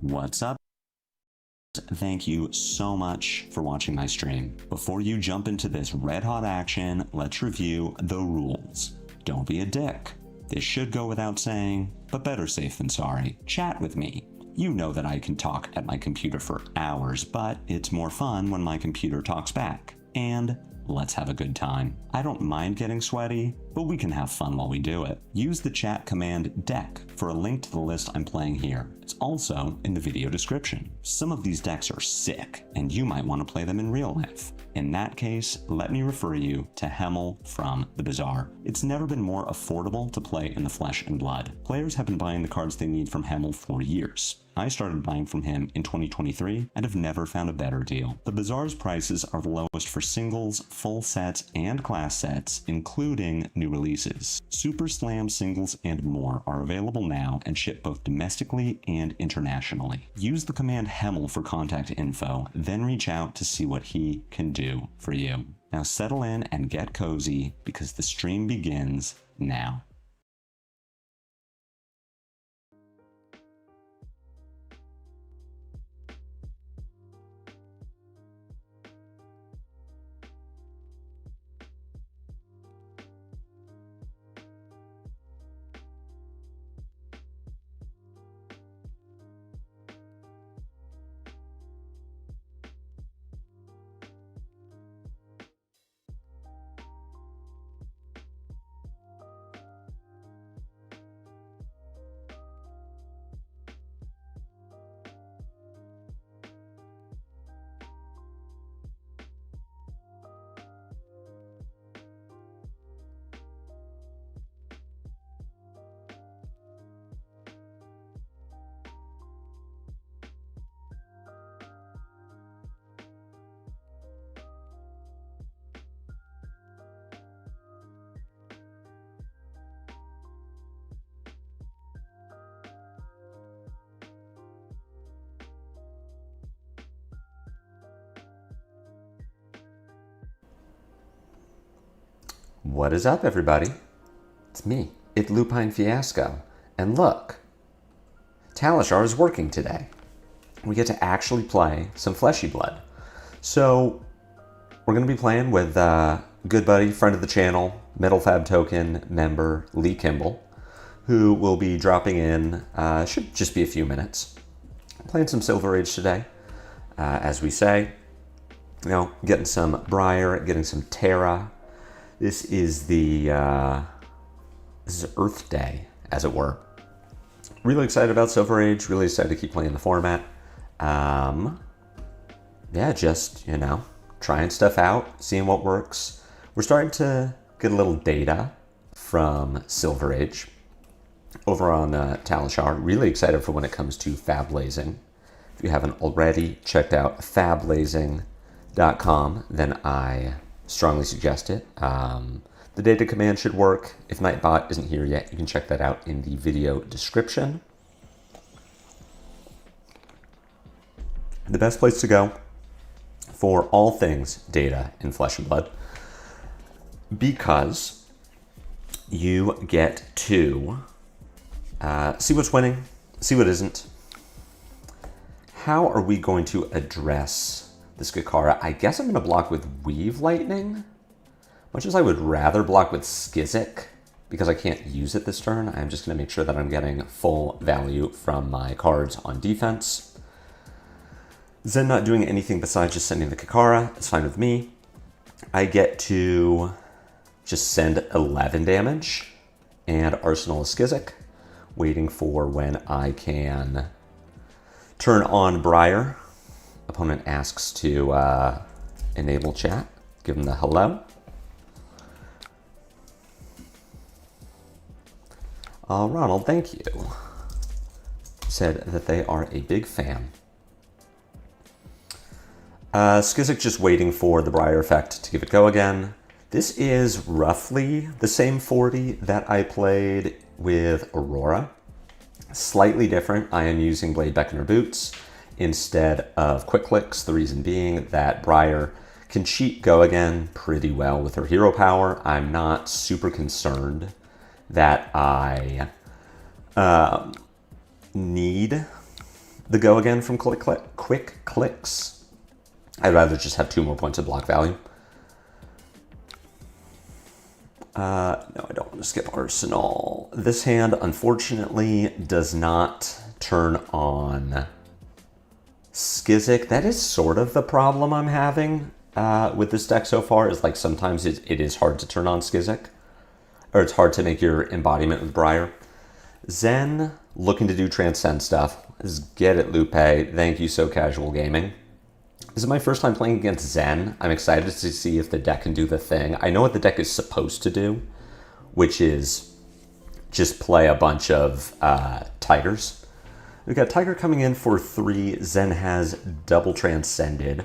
What's up? Thank you so much for watching my stream. Before you jump into this red hot action, let's review the rules. Don't be a dick. This should go without saying, but better safe than sorry. Chat with me. You know that I can talk at my computer for hours, but it's more fun when my computer talks back. And let's have a good time. I don't mind getting sweaty, but we can have fun while we do it. Use the chat command deck for a link to the list I'm playing here. It's also in the video description. Some of these decks are sick, and you might want to play them in real life. In that case, let me refer you to Hemel from the Bazaar. It's never been more affordable to play in the Flesh and Blood. Players have been buying the cards they need from Hemel for years. I started buying from him in 2023 and have never found a better deal. The Bazaar's prices are the lowest for singles, full sets, and class sets, including new releases. Super Slam singles and more are available now and ship both domestically and internationally. Use the command Hemel for contact info, then reach out to see what he can do for you. Now settle in and get cozy because the stream begins now. What is up, everybody? It's me, it's Lupinefiasco. And look, Talishar is working today. We get to actually play some Fleshy Blood. So we're going to be playing with good buddy, friend of the channel, Metal Fab Token member Lee Kimball, who will be dropping in, should just be a few minutes. Playing some Silver Age today, as we say. You know, getting some briar, getting some terra. This is the this is Earth Day, as it were. Really excited about Silver Age. Really excited to keep playing the format. Yeah, just, you know, trying stuff out, seeing what works. We're starting to get a little data from Silver Age over on Talishar. Really excited for when it comes to Fablazing. If you haven't already checked out fablazing.com, then I strongly suggest it. The data command should work. If Nightbot isn't here yet, you can check that out in the video description. The best place to go for all things data in Flesh and Blood, because you get to see what's winning, see what isn't. How are we going to address this Kakara? I guess I'm going to block with Weave Lightning. Much as I would rather block with Skizik, because I can't use it this turn, I'm just going to make sure that I'm getting full value from my cards on defense. Zen not doing anything besides just sending the Kakara. It's fine with me. I get to just send 11 damage and Arsenal a Skizik, waiting for when I can turn on Briar. Opponent asks to enable chat. Give them the hello. Ronald, thank you. Said that they are a big fan. Skizik just waiting for the Briar effect to give it go again. This is roughly the same 40 that I played with Aurora. Slightly different. I am using Blade Beckoner Boots instead of Quick Clicks. The reason being that Briar can cheat go again pretty well with her hero power. I'm not super concerned that I need the go again from quick clicks. I'd rather just have 2 more points of block value. No, I don't want to skip Arsenal. This hand, unfortunately, does not turn on Skizzik. That is sort of the problem I'm having with this deck so far, is like sometimes it is hard to turn on Skizzik, or it's hard to make your embodiment with Briar. Zen, looking to do Transcend stuff. Just get it, Lupe. Thank you, So Casual Gaming. This is my first time playing against Zen. I'm excited to see if the deck can do the thing. I know what the deck is supposed to do, which is just play a bunch of Tigers. We've got Tiger coming in for 3. Zen has double Transcended.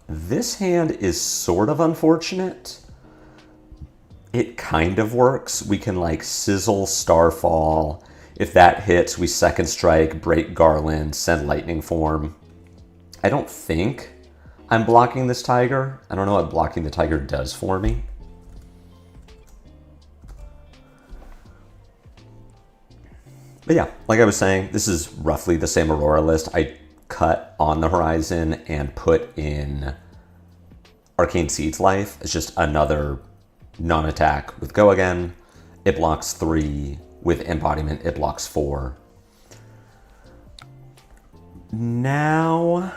This hand is sort of unfortunate. It kind of works. We can like Sizzle, Starfall. If that hits, we Second Strike, break Garland, send Lightning Form. I don't think I'm blocking this Tiger. I don't know what blocking the Tiger does for me. But yeah, like I was saying, this is roughly the same Aurora list. I cut on the Horizon and put in Arcane Seed's Life. It's just another non-attack with Go Again. It blocks 3. With Embodiment, it blocks 4. Now,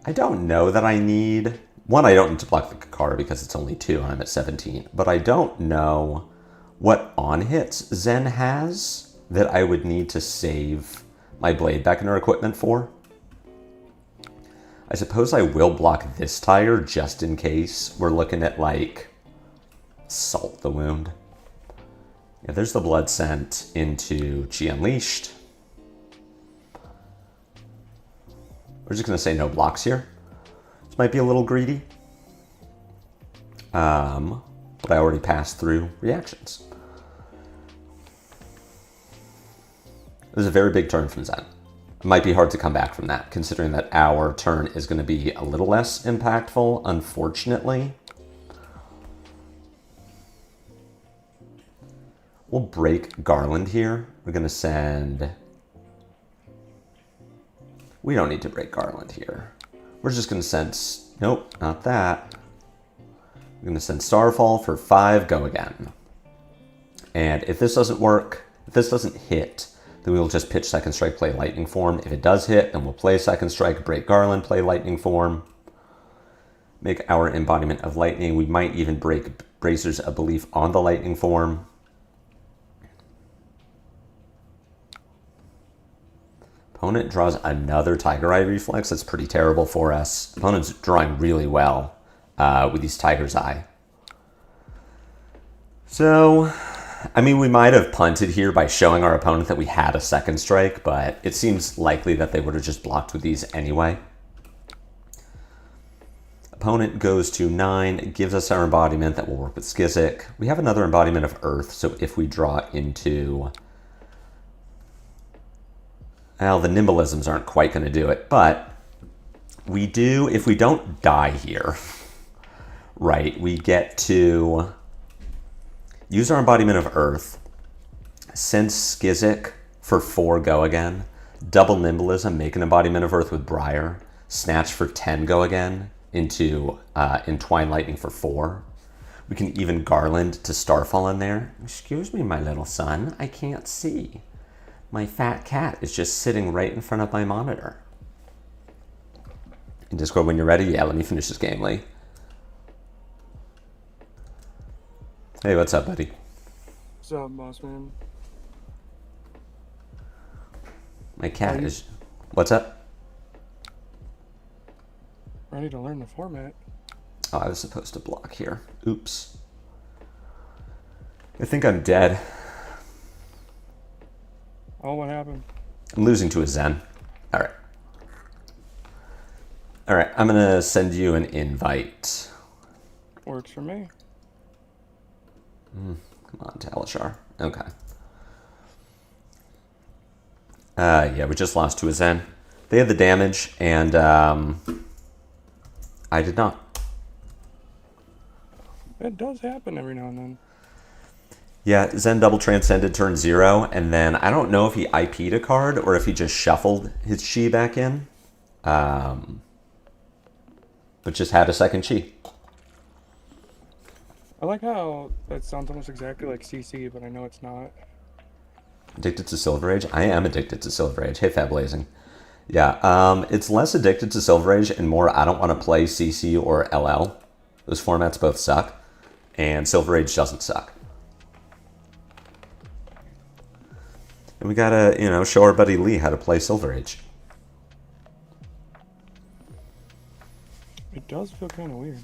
I don't know that I need... One, I don't need to block the Kakara because it's only 2 and I'm at 17. But I don't know what on-hits Zen has that I would need to save my Blade Beckoner equipment for. I suppose I will block this Tiger just in case we're looking at, like, Salt the Wound. Yeah, there's the Blood Scent into Chi Unleashed. We're just going to say no blocks here. This might be a little greedy. But I already passed through reactions. It was a very big turn from Zen. It might be hard to come back from that, considering that our turn is going to be a little less impactful, unfortunately. We'll break Garland here. We're going to send... We don't need to break Garland here. We're just going to send... Nope, not that. We're going to send Starfall for 5, Go Again. And if this doesn't work, if this doesn't hit, then we'll just pitch Second Strike, play Lightning Form. If it does hit, then we'll play Second Strike, break Garland, play Lightning Form. Make our embodiment of Lightning. We might even break Bracers of Belief on the Lightning Form. Opponent draws another Tiger Eye Reflex. That's pretty terrible for us. Opponent's drawing really well with these Tiger's Eye. So, I mean, we might have punted here by showing our opponent that we had a Second Strike, but it seems likely that they would have just blocked with these anyway. Opponent goes to 9, gives us our embodiment that will work with Skizzik. We have another embodiment of Earth, so if we draw into... Well, the Nimbalisms aren't quite going to do it, but we do, if we don't die here, right, we get to use our embodiment of Earth, send Skizzik for 4, Go Again, double Nimbalism, make an embodiment of Earth with Briar, snatch for 10, Go Again, into Entwine Lightning for 4. We can even Garland to Starfall in there. Excuse me, my little son, I can't see. My fat cat is just sitting right in front of my monitor. In Discord, when you're ready, yeah, let me finish this game, Lee. Hey, what's up, buddy? What's up, boss man? My cat is... What's up? Ready to learn the format. Oh, I was supposed to block here. Oops. I think I'm dead. Oh, what happened? I'm losing to a Zen. All right. All right, I'm going to send you an invite. Works for me. Come on, Talishar. Okay. Yeah, we just lost to a Zen. They had the damage, and I did not. It does happen every now and then. Yeah, Zen double transcended turn 0, and then I don't know if he IP'd a card or if he just shuffled his chi back in. But just had a second chi. I like how that sounds almost exactly like CC, but I know it's not. Addicted to Silver Age? I am addicted to Silver Age. Hey, Fablazing. Yeah, it's less addicted to Silver Age and more I don't want to play CC or LL. Those formats both suck, and Silver Age doesn't suck. And we gotta, show our buddy Lee how to play Silver Age. It does feel kind of weird.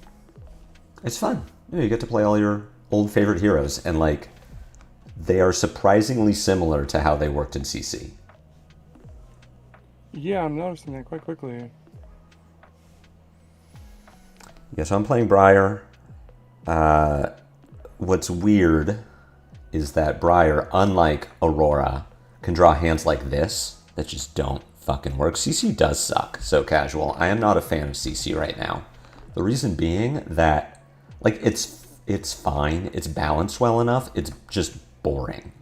It's fun. You get to play all your old favorite heroes, and they are surprisingly similar to how they worked in CC. Yeah, I'm noticing that quite quickly. Yeah, so I'm playing Briar. What's weird is that Briar, unlike Aurora, can draw hands like this that just don't fucking work. CC does suck, so casual. I am not a fan of CC right now. The reason being that, it's fine. It's balanced well enough. It's just boring.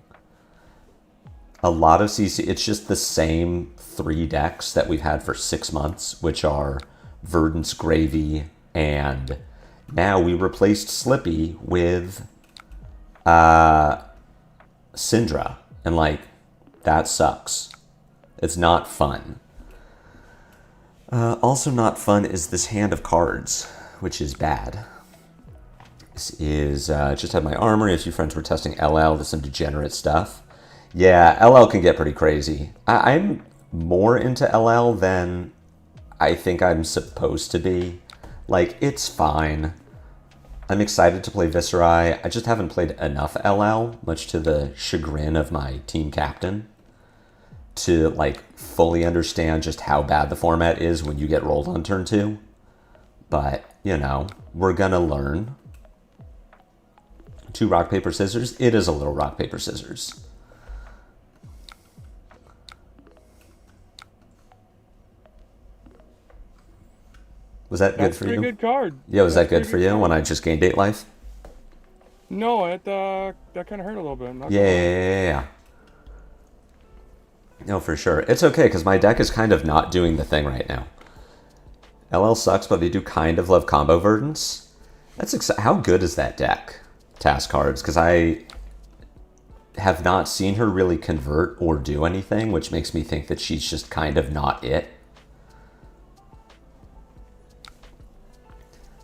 A lot of CC, it's just the same 3 decks that we've had for 6 months, which are Verdant's Gravy, and now we replaced Slippy with Syndra, and that sucks. It's not fun. Also not fun is this hand of cards, which is bad. This is, just had my armory. A few friends were testing LL. There's some degenerate stuff. Yeah, LL can get pretty crazy. I'm more into LL than I think I'm supposed to be. It's fine. I'm excited to play Viserai. I just haven't played enough LL, much to the chagrin of my team captain, to fully understand just how bad the format is when you get rolled on turn 2. But, we're gonna learn. 2 rock, paper, scissors. It is a little rock, paper, scissors. Was that good for you? That's a pretty good card. Yeah, was that That's a good for pretty you card. when I just gained 8 life? No, that kind of hurt a little bit. I'm not gonna lie. Yeah. No, for sure. It's okay, because my deck is kind of not doing the thing right now. LL sucks, but we do kind of love combo verdants. How good is that deck? Task cards, because I have not seen her really convert or do anything, which makes me think that she's just kind of not it.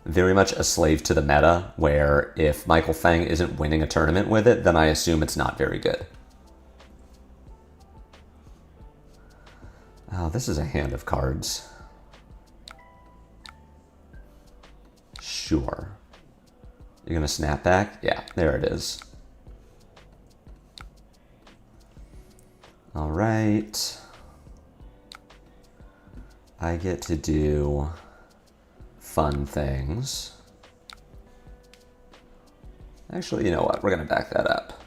Very much a slave to the meta, where if Michael Feng isn't winning a tournament with it, then I assume it's not very good. Oh, this is a hand of cards. Sure. You're gonna snap back? Yeah, there it is. All right. I get to do fun things. Actually, you know what? We're gonna back that up.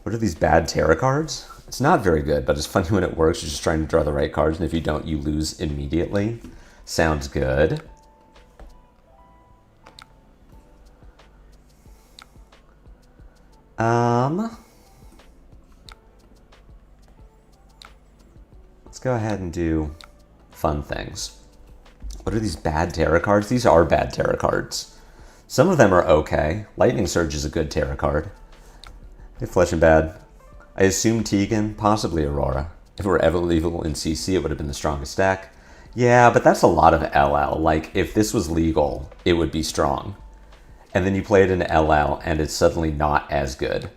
What are these bad Terra cards? It's not very good, but it's funny when it works. You're just trying to draw the right cards, and if you don't, you lose immediately. Sounds good. Let's go ahead and do fun things. What are these bad Terra cards? These are bad Terra cards. Some of them are okay. Lightning Surge is a good Terra card. Hey, Flesh and Bad. I assume Tegan, possibly Aurora. If it were Evil in CC, it would have been the strongest deck. Yeah, but that's a lot of LL. If this was legal, it would be strong. And then you play it in LL, and it's suddenly not as good.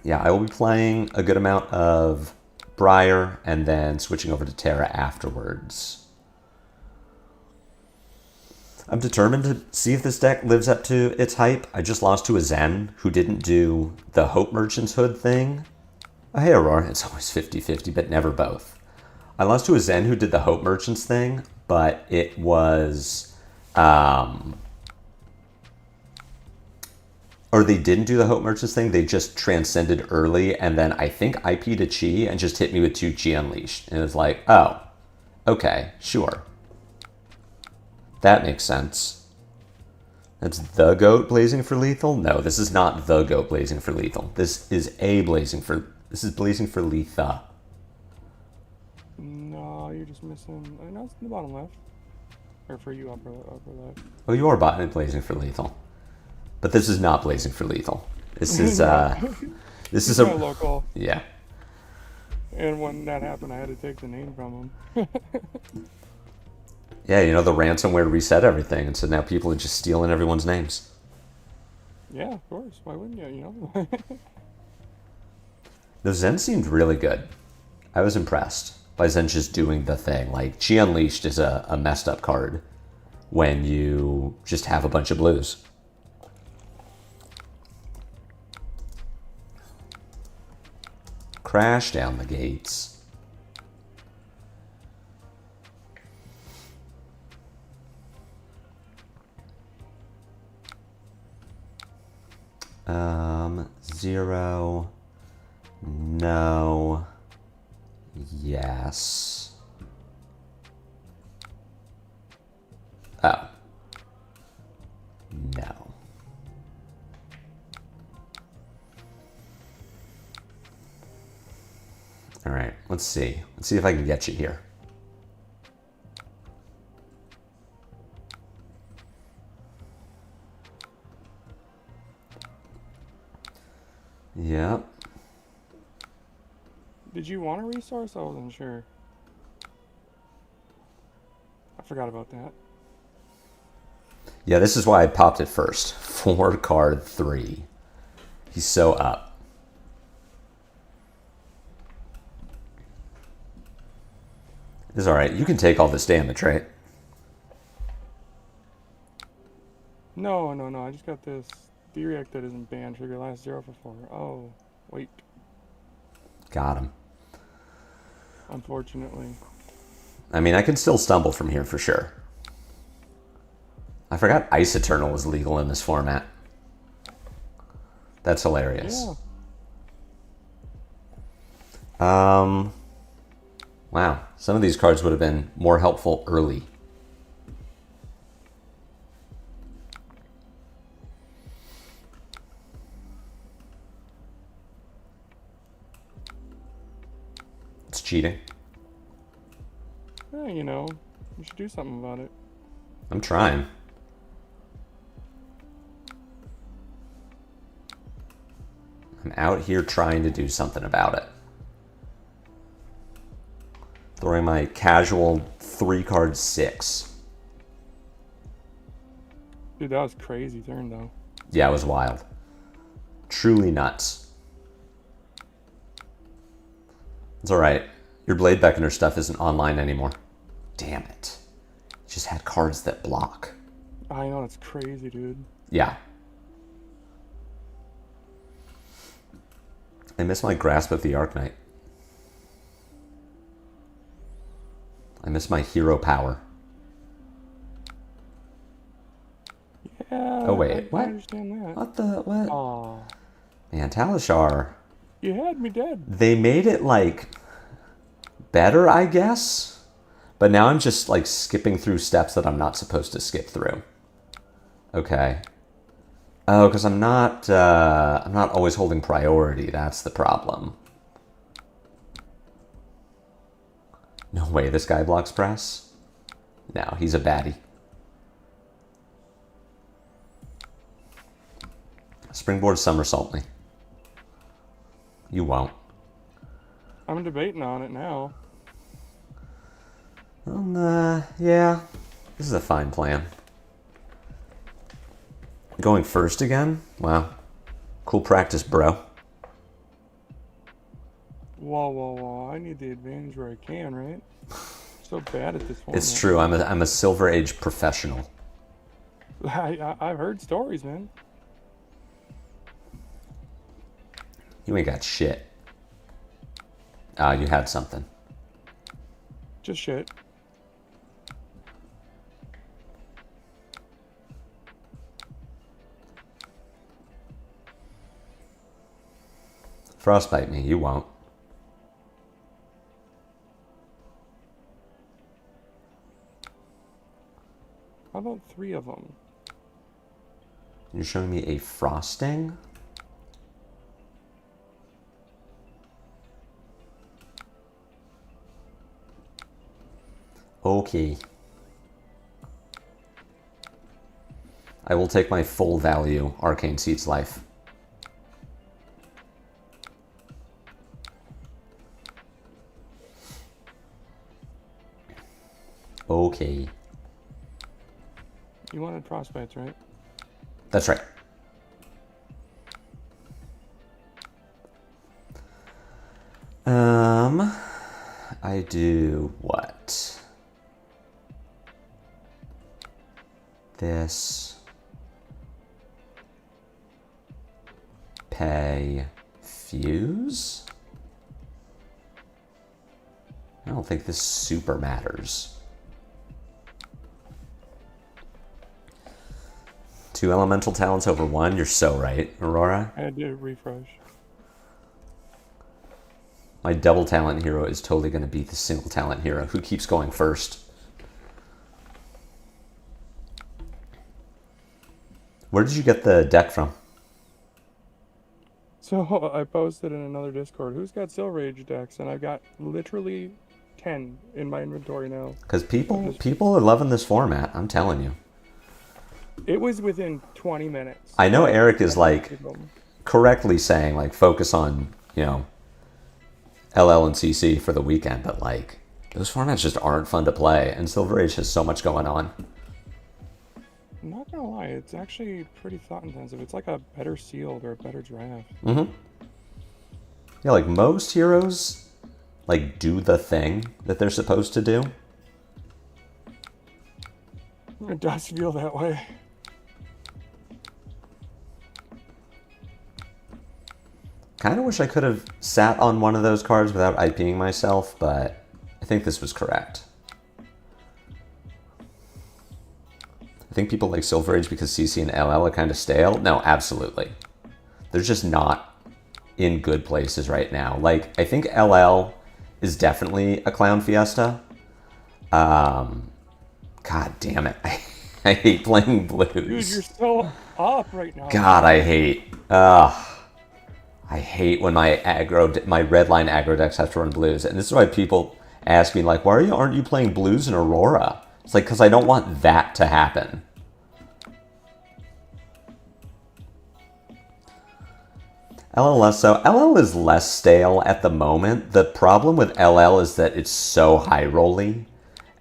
Yeah, I will be playing a good amount of Briar, and then switching over to Terra afterwards. I'm determined to see if this deck lives up to its hype. I just lost to a Zen who didn't do the Hope Merchant's Hood thing. Oh, hey, Aurora. It's always 50-50, but never both. I lost to a Zen who did the Hope Merchant's thing, but it was... or they didn't do the Hope Merchants thing. They just transcended early, and then I think IP'd a Chi and just hit me with 2 Chi Unleashed. And it's like, oh, okay, sure. That makes sense. That's the goat blazing for lethal? No, this is not the goat blazing for lethal. This is blazing for letha. No, you're just missing. I know it's in the bottom left. Or for you, upper left. Oh, you are blazing for lethal. But this is not blazing for lethal. This is, this is my local. Yeah. And when that happened, I had to take the name from him. Yeah, you know, the ransomware reset everything, and so now people are just stealing everyone's names. Yeah, of course. Why wouldn't you, you know? No, Zen seemed really good. I was impressed by Zen just doing the thing. Like, Chi Unleashed is a messed up card when you just have a bunch of blues. Crash down the gates. Zero. No. Yes. Oh. No. All right, let's see. Let's see if I can get you here. Yep. Did you want a resource? I wasn't sure. I forgot about that. Yeah, this is why I popped it first. 4 card 3. He's so up. It's alright. You can take all this damage, right? No. I just got this D-React that isn't banned. Trigger last 0 for 4. Oh, wait. Got him. Unfortunately. I mean, I can still stumble from here for sure. I forgot Ice Eternal was legal in this format. That's hilarious. Yeah. Wow. Some of these cards would have been more helpful early. It's cheating. Yeah, you know, you should do something about it. I'm trying. I'm out here trying to do something about it. Throwing my casual 3-card 6. Dude, that was crazy turn, though. Yeah, it was wild. Truly nuts. It's alright. Your Blade Beckoner stuff isn't online anymore. Damn it. Just had cards that block. I know, it's crazy, dude. Yeah. I miss my Grasp of the Arknight. I miss my hero power. Yeah. Oh, wait. I understand that. What the? What? Aw. Man, Talishar. You had me dead. They made it, like, better, I guess. But now I'm just, like, skipping through steps that I'm not supposed to skip through. Okay. Oh, because I'm not always holding priority. That's the problem. No way this guy blocks press. No, he's a baddie. Springboard somersault me. You won't. I'm debating on it now. Yeah. This is a fine plan. Going first again? Wow. Cool practice, bro. Whoa. I need the advantage where I can, right? I'm so bad at this one. It's true. I'm a Silver Age professional. I've heard stories, man. You ain't got shit. Ah, you had something. Just shit. Frostbite me. You won't. How about 3 of them? You're showing me a frosting? Okay. I will take my full value Arcane Seed's life. Okay. You wanted frostbites, right? That's right. I do what? This. Pay fuse? I don't think this super matters. 2 elemental talents over 1, you're so right, Aurora. I had to refresh. My double talent hero is totally going to beat the single talent hero. Who keeps going first? Where did you get the deck from? So I posted in another Discord, who's got Silver Age decks? And I've got literally 10 in my inventory now. Because people are loving this format, I'm telling you. It was within 20 minutes. I know Eric is like correctly saying like focus on, you know, LL and CC for the weekend, but like those formats just aren't fun to play, and Silver Age has so much going on. I'm not gonna lie, it's actually pretty thought intensive. It's like a better sealed or a better draft. Mm-hmm. Yeah, like most heroes like do the thing that they're supposed to do. It does feel that way. Kind of wish I could have sat on one of those cards without IPing myself, but I think this was correct. I think people like Silver Age because CC and LL are kind of stale. No, absolutely. They're just not in good places right now. Like, I think LL is definitely a clown fiesta. God damn it. I hate playing blues. Dude, you're so up right now. God, I hate. I hate when my red line aggro decks have to run blues, and this is why people ask me like, "Why aren't you playing blues in Aurora?" It's like because I don't want that to happen. LL is less stale at the moment. The problem with LL is that it's so high rolly,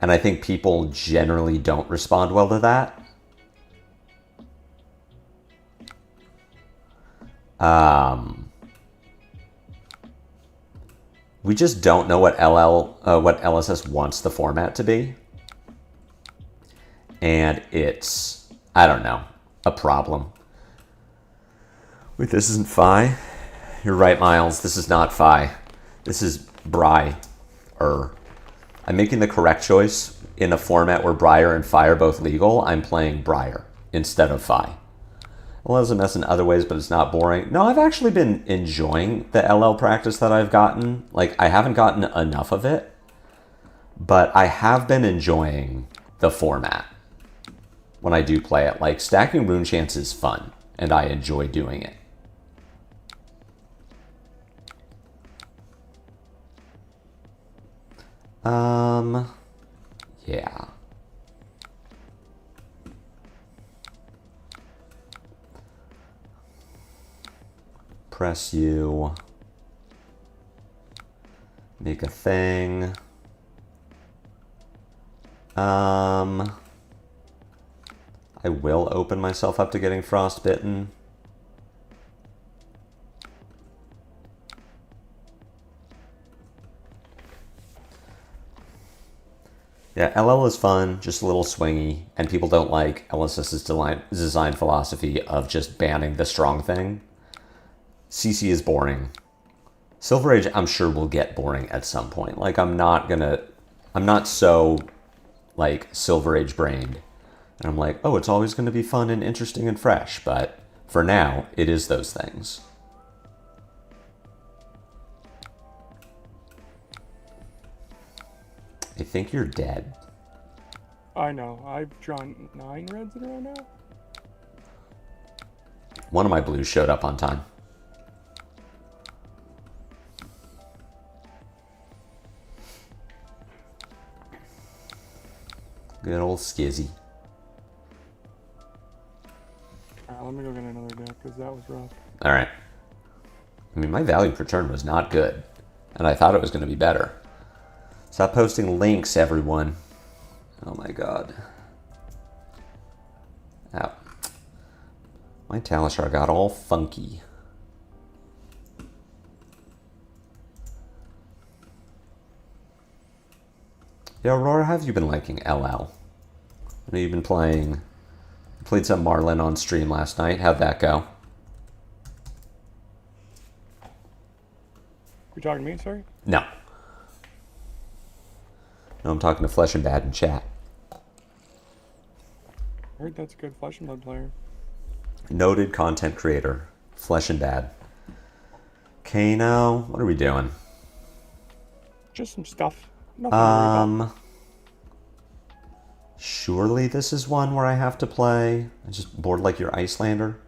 and I think people generally don't respond well to that. We just don't know what what LSS wants the format to be. And it's, I don't know, a problem. Wait, this isn't Phi? You're right, Miles. This is not Phi. This is briar. I'm making the correct choice in a format where briar and Phi are both legal. I'm playing briar instead of Phi. Well, it's a mess in other ways, but it's not boring. No, I've actually been enjoying the LL practice that I've gotten. Like, I haven't gotten enough of it, but I have been enjoying the format when I do play it. Like, stacking rune chance is fun, and I enjoy doing it. Yeah. Press U. Make a thing. I will open myself up to getting frostbitten. Yeah, LL is fun, just a little swingy, and people don't like LSS's design philosophy of just banning the strong thing. CC is boring. Silver Age, I'm sure will get boring at some point. Like, I'm not so, like, Silver Age brained. And I'm like, oh, it's always going to be fun and interesting and fresh. But for now, it is those things. I think you're dead. I know. I've drawn 9 reds in a row now. One of my blues showed up on time. Good old Skizzy. Alright, let me go get another deck, because that was rough. Alright. I mean, my value per turn was not good. And I thought it was going to be better. Stop posting links, everyone. Oh my god. Ow. My Talishar got all funky. Yeah, Aurora, how have you been liking LL? I know you've been playing... Played some Marlin on stream last night. How'd that go? You talking to me, sorry? No. No, I'm talking to Flesh and Bad in chat. I heard that's a good Flesh and Blood player. Noted content creator. Flesh and Bad. Kano, what are we doing? Just some stuff. Nothing to worry about. Surely this is one where I have to play. I just board like your Icelander.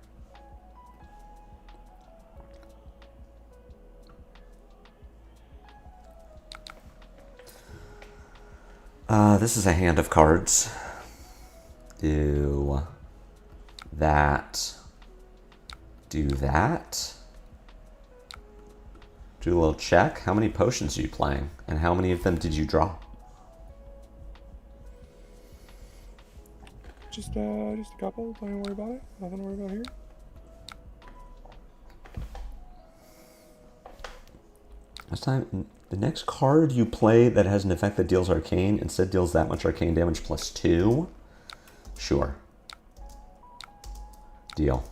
This is a hand of cards. Do that. Do that. Do a little check. How many potions are you playing? And how many of them did you draw? Just a couple. Don't worry about it. Nothing to worry about here. Last time, the next card you play that has an effect that deals arcane instead deals that much arcane damage plus 2. Sure. Deal.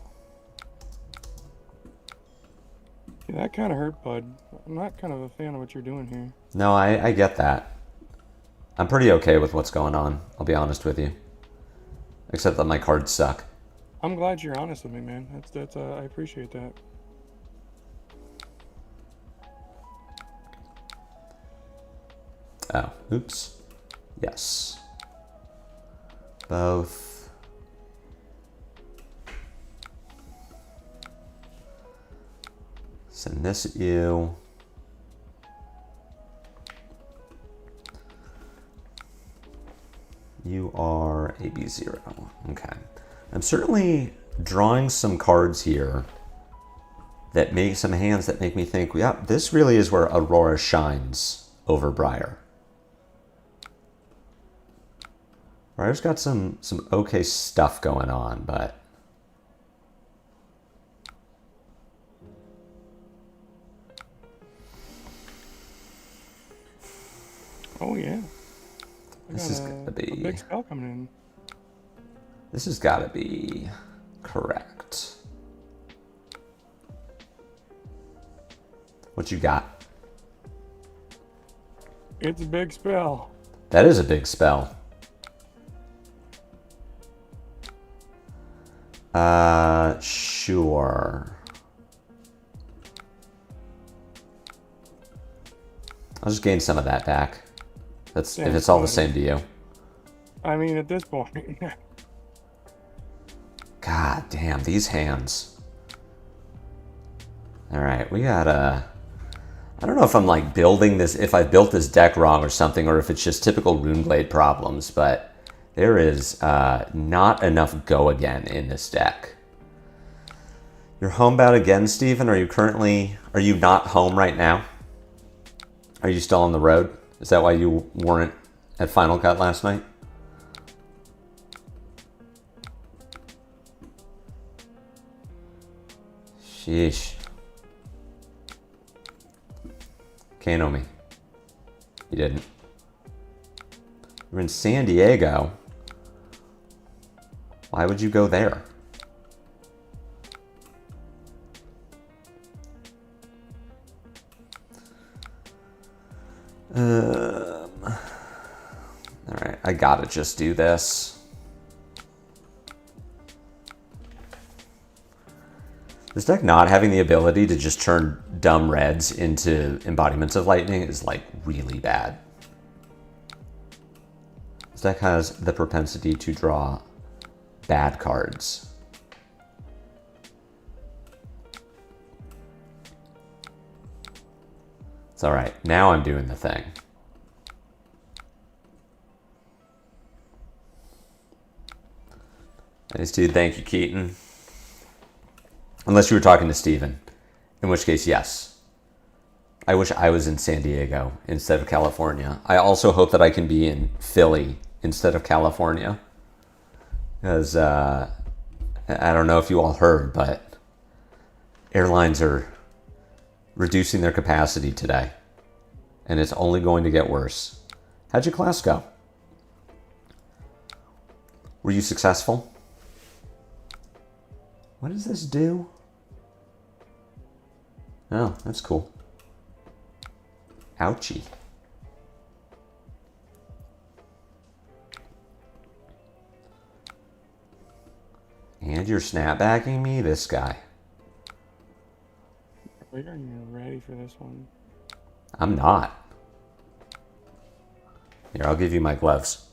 Yeah, that kind of hurt, bud. I'm not kind of a fan of what you're doing here. No, I get that. I'm pretty okay with what's going on, I'll be honest with you. Except that my cards suck. I'm glad you're honest with me, man. That's I appreciate that. Oh, oops. Yes. Both. Send this at you. You are AB0. Okay. I'm certainly drawing some cards here that make some hands that make me think, yeah, this really is where Aurora shines over Briar. Briar's got some okay stuff going on, but... Oh, yeah. This has got to be... a big spell coming in. This has got to be correct. What you got? It's a big spell. That is a big spell. Sure. I'll just gain some of that back. That's if it's all the same to you. I mean, at this point. God damn, these hands. Alright, we got I don't know if I'm like building this, if I built this deck wrong or something, or if it's just typical Runeblade problems, but there is not enough go again in this deck. You're homebound again, Steven? Are you not home right now? Are you still on the road? Is that why you weren't at Final Cut last night? Sheesh. Kano me. You didn't. You're in San Diego. Why would you go there? Alright, I gotta just do this. This deck not having the ability to just turn dumb reds into embodiments of lightning is like really bad. This deck has the propensity to draw bad cards. all right. Now I'm doing the thing. Nice dude. Thank you, Keaton. Unless you were talking to Steven. In which case, yes. I wish I was in San Diego instead of California. I also hope that I can be in Philly instead of California. Because, I don't know if you all heard, but airlines are reducing their capacity today. And it's only going to get worse. How'd your class go? Were you successful? What does this do? Oh, that's cool. Ouchie. And you're snapbacking me? This guy. Are you ready for this one? I'm not. Here, I'll give you my gloves.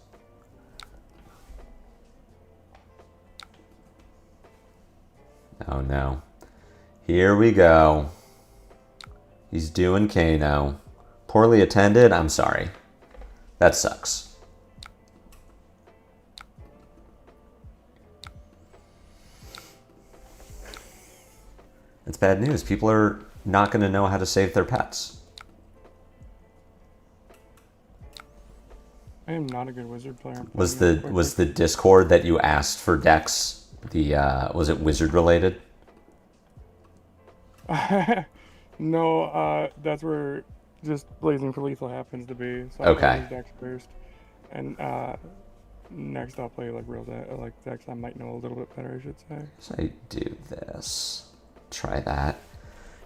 Oh no. Here we go. He's doing Kano. Poorly attended? I'm sorry. That sucks. It's bad news. People are not going to know how to save their pets. I am not a good wizard player. Was the Discord that you asked for decks was it wizard related? No, that's where just Blazing for Lethal happens to be. So Okay. I'll play these decks first, and next I'll play like real decks I might know a little bit better, I should say. So I do this. Try that.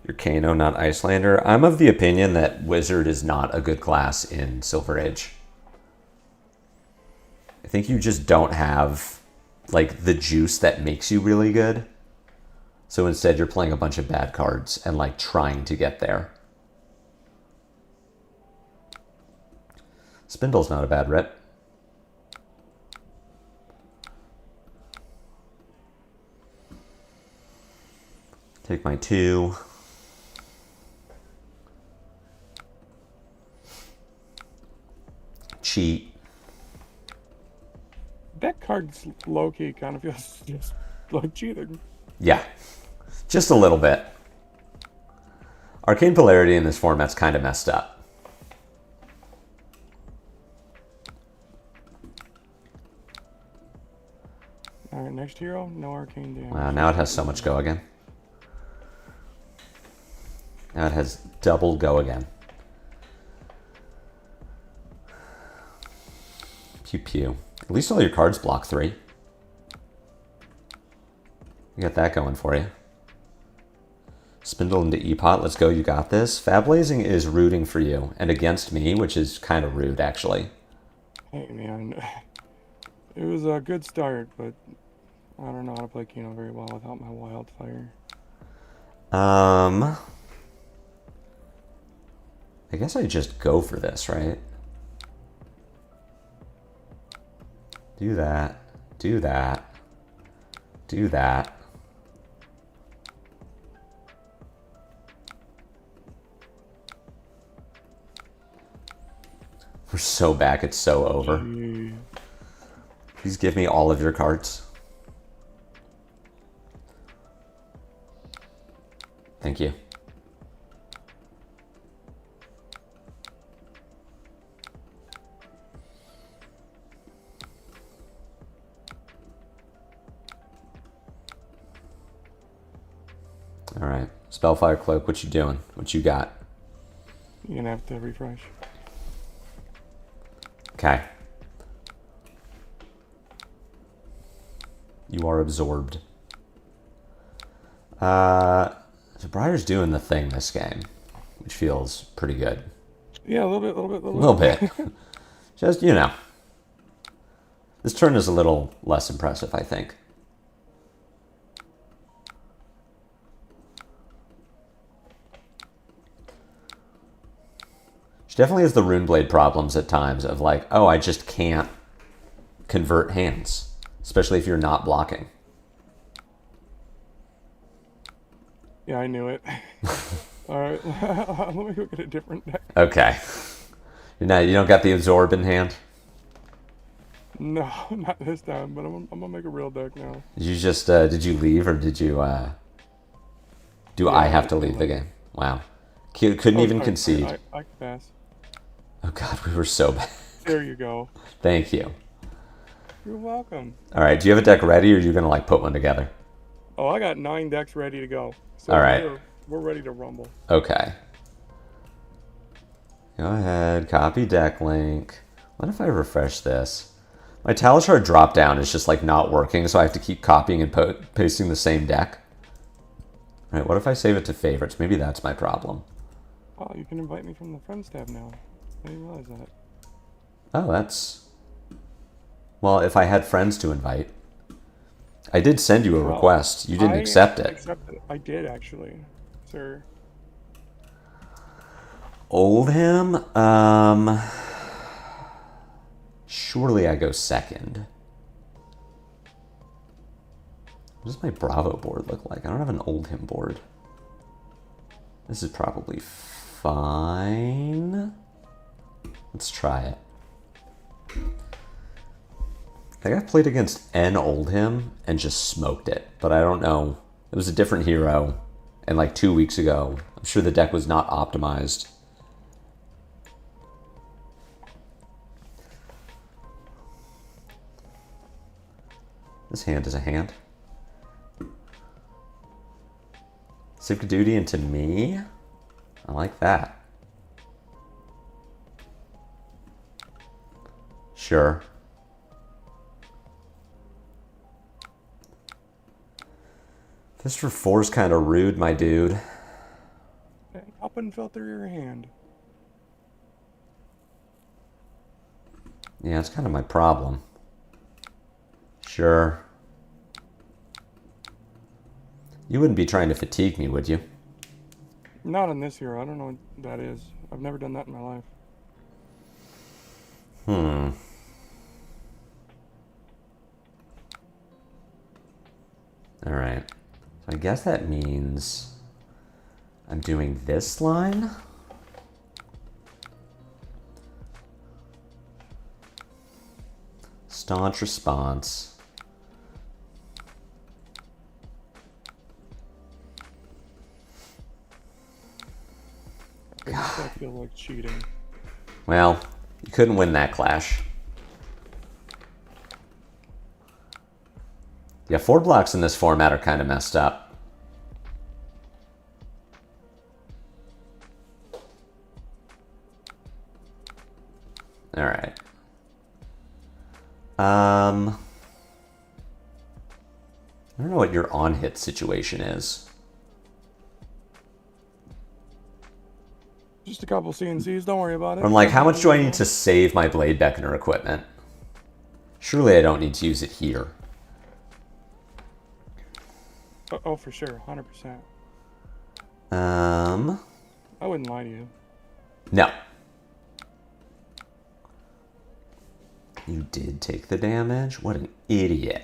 You're Kano, not Icelander. I'm of the opinion that wizard is not a good class in Silver Age. I think you just don't have like the juice that makes you really good. So instead you're playing a bunch of bad cards and like trying to get there. Spindle's not a bad rip. Take my 2. Cheat. That card's low-key kind of feels just like cheating. Yeah, just a little bit. Arcane Polarity in this format's kind of messed up. Alright, next hero, no arcane damage. Wow, now it has so much go again. Now it has double go again. Pew pew. At least all your cards block 3. You got that going for you. Spindle into E-Pot. Let's go. You got this. Fablazing is rooting for you and against me, which is kind of rude, actually. Hey, man. It was a good start, but I don't know how to play Kino very well without my wildfire. I guess I just go for this, right? Do that. Do that. Do that. We're so back, it's so over. Please give me all of your cards. Thank you. All right, Spellfire Cloak, what you doing? What you got? You're gonna have to refresh. Okay. You are absorbed. So Briar's doing the thing this game, which feels pretty good. Yeah, a little bit. A little bit. Just, you know. This turn is a little less impressive, I think. She definitely has the Runeblade problems at times of like, oh, I just can't convert hands, especially if you're not blocking. Yeah, I knew it. All right, let me go get a different deck. Okay. You don't got the absorb in hand? No, not this time. But I'm gonna make a real deck now. You just did you leave or did you do Yeah, I have to leave the game? Wow. Couldn't Oh, even sorry. concede. I can pass. Oh god, we were so bad. There you go. Thank you. You're welcome. All right, do you have a deck ready or are you going to like put one together? Oh, I got 9 decks ready to go. So All right. we're ready to rumble. Okay. Go ahead, copy deck link. What if I refresh this? My Talishar drop down is just like not working, so I have to keep copying and pasting the same deck. All right, what if I save it to favorites? Maybe that's my problem. Oh, you can invite me from the friends tab now. I didn't realize that. Oh, that's... Well, if I had friends to invite. I did send you a request. You didn't accept it. I did, actually, sir. Oldham? Surely I go second. What does my Bravo board look like? I don't have an Oldham board. This is probably fine. Let's try it. I think I played against N Oldham and just smoked it, but I don't know. It was a different hero, and like 2 weeks ago, I'm sure the deck was not optimized. This hand is a hand. Civic Duty into me? I like that. Sure. This for 4 is kind of rude, my dude. Up and filter your hand. Yeah, it's kind of my problem. Sure. You wouldn't be trying to fatigue me, would you? Not in this hero. I don't know what that is. I've never done that in my life. All right. So I guess that means I'm doing this line. Staunch response. That feels like cheating. Well, you couldn't win that clash. Yeah, 4 blocks in this format are kind of messed up. All right. I don't know what your on-hit situation is. Just a couple CNCs, don't worry about it. I'm like, how much do I need to save my Blade Beckoner equipment? Surely I don't need to use it here. Oh, for sure, 100%. I wouldn't lie to you. No. You did take the damage? What an idiot.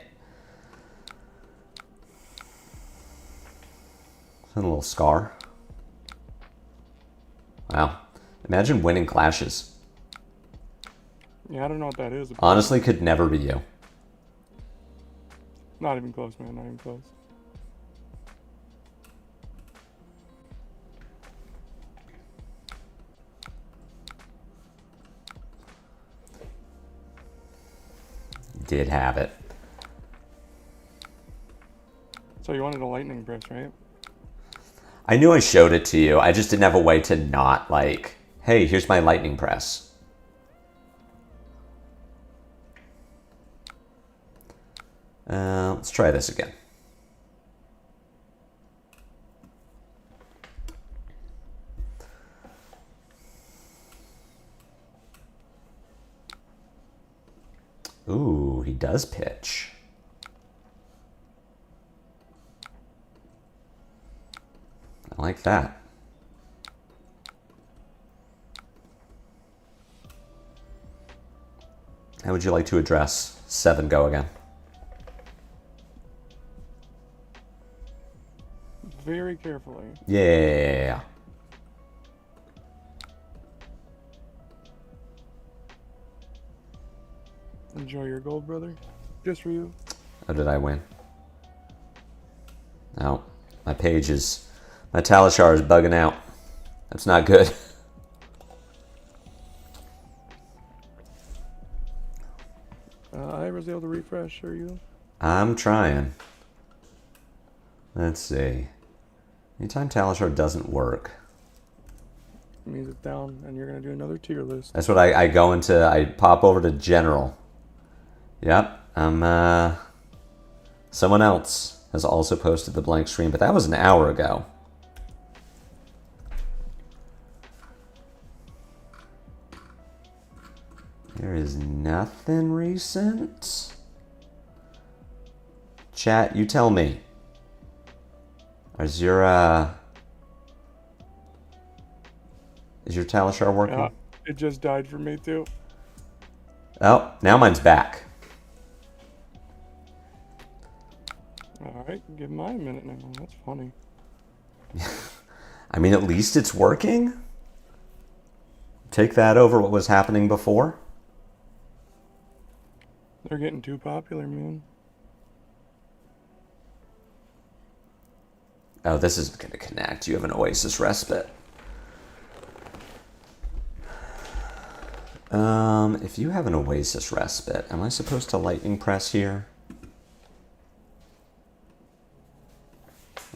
A little scar. Wow. Imagine winning clashes. Yeah, I don't know what that is. Honestly, could never be you. Not even close, man. Not even close. Did have it. So you wanted a lightning press, right? I knew I showed it to you. I just didn't have a way to not like, hey, here's my lightning press. Let's try this again. Ooh, he does pitch. I like that. How would you like to address 7 go again? Very carefully. Yeah. Enjoy your gold, brother. Just for you. Oh, did I win? No. My Talishar is bugging out. That's not good. I was able to refresh, are you? I'm trying. Let's see. Anytime Talishar doesn't work. It means it's down, and you're going to do another tier list. That's what I go into. I pop over to General. Yep. Someone else has also posted the blank screen, but that was an hour ago. There is nothing recent. Chat, you tell me. Is your Talishar working? Yeah, it just died for me too. Oh, now mine's back. Alright, give mine a minute now. That's funny. I mean, at least it's working. Take that over what was happening before. They're getting too popular, man. Oh, this isn't going to connect. You have an Oasis respite. If you have an Oasis respite, am I supposed to lightning press here?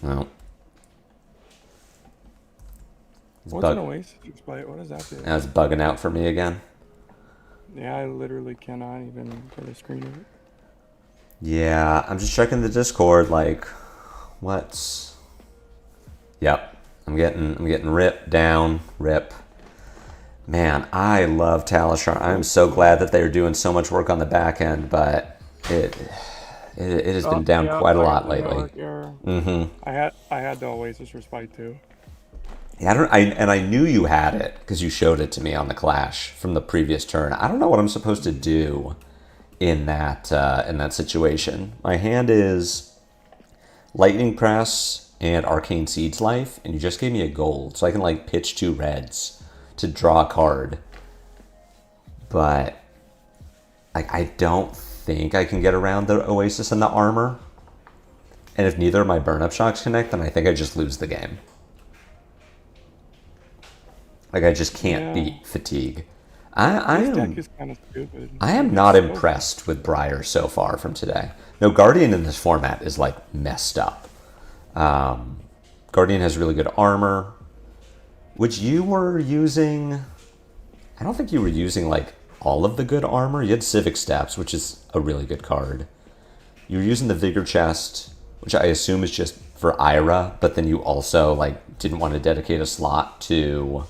No. What's an Oasis respite? What does that do? Now it's bugging out for me again. Yeah, I literally cannot even get a screen of it. Yeah, I'm just checking the Discord, like, what's... Yep, I'm getting rip down, rip. Man, I love Talishar. I'm so glad that they're doing so much work on the back end, but it has been down quite a lot lately. I had the Oasis respite too. Yeah, I knew you had it because you showed it to me on the Clash from the previous turn. I don't know what I'm supposed to do in that situation. My hand is Lightning Press and Arcane Seed's Life, and you just gave me a gold, so I can like pitch 2 reds to draw a card. But I don't think I can get around the Oasis and the armor. And if neither of my burn-up shocks connect, then I think I just lose the game. Like, I just can't beat Fatigue. This deck is kind of stupid. I am not impressed with Briar so far from today. No, Guardian in this format is, like, messed up. Guardian has really good armor, which you were using... I don't think you were using, like, all of the good armor. You had Civic Steps, which is a really good card. You were using the Vigor Chest, which I assume is just for Ira, but then you also, like, didn't want to dedicate a slot to...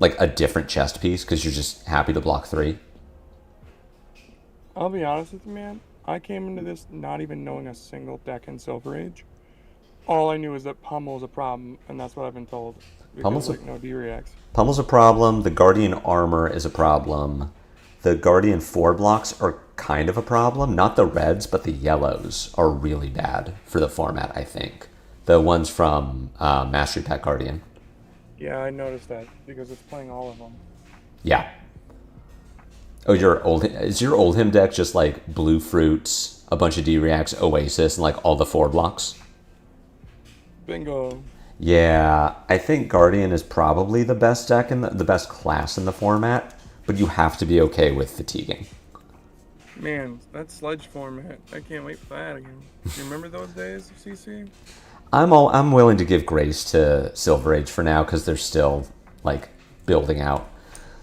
like a different chest piece because you're just happy to block 3. I'll be honest with you, man. I came into this not even knowing a single deck in Silver Age. All I knew is that Pummel's a problem, and that's what I've been told. Because, no D-reacts. Pummel's a problem. The Guardian armor is a problem. The Guardian 4 blocks are kind of a problem. Not the reds, but the yellows are really bad for the format, I think. The ones from Mastery Pack Guardian. Yeah, I noticed that because it's playing all of them. Yeah. Oh, is your Oldhim deck just like blue fruits, a bunch of D-reacts, Oasis, and like all the 4 blocks? Bingo. Yeah, I think Guardian is probably the best deck in the best class in the format, but you have to be okay with fatiguing. Man, that Sledge format, I can't wait for that again. You remember those days of CC? I'm willing to give grace to Silver Age for now because they're still like building out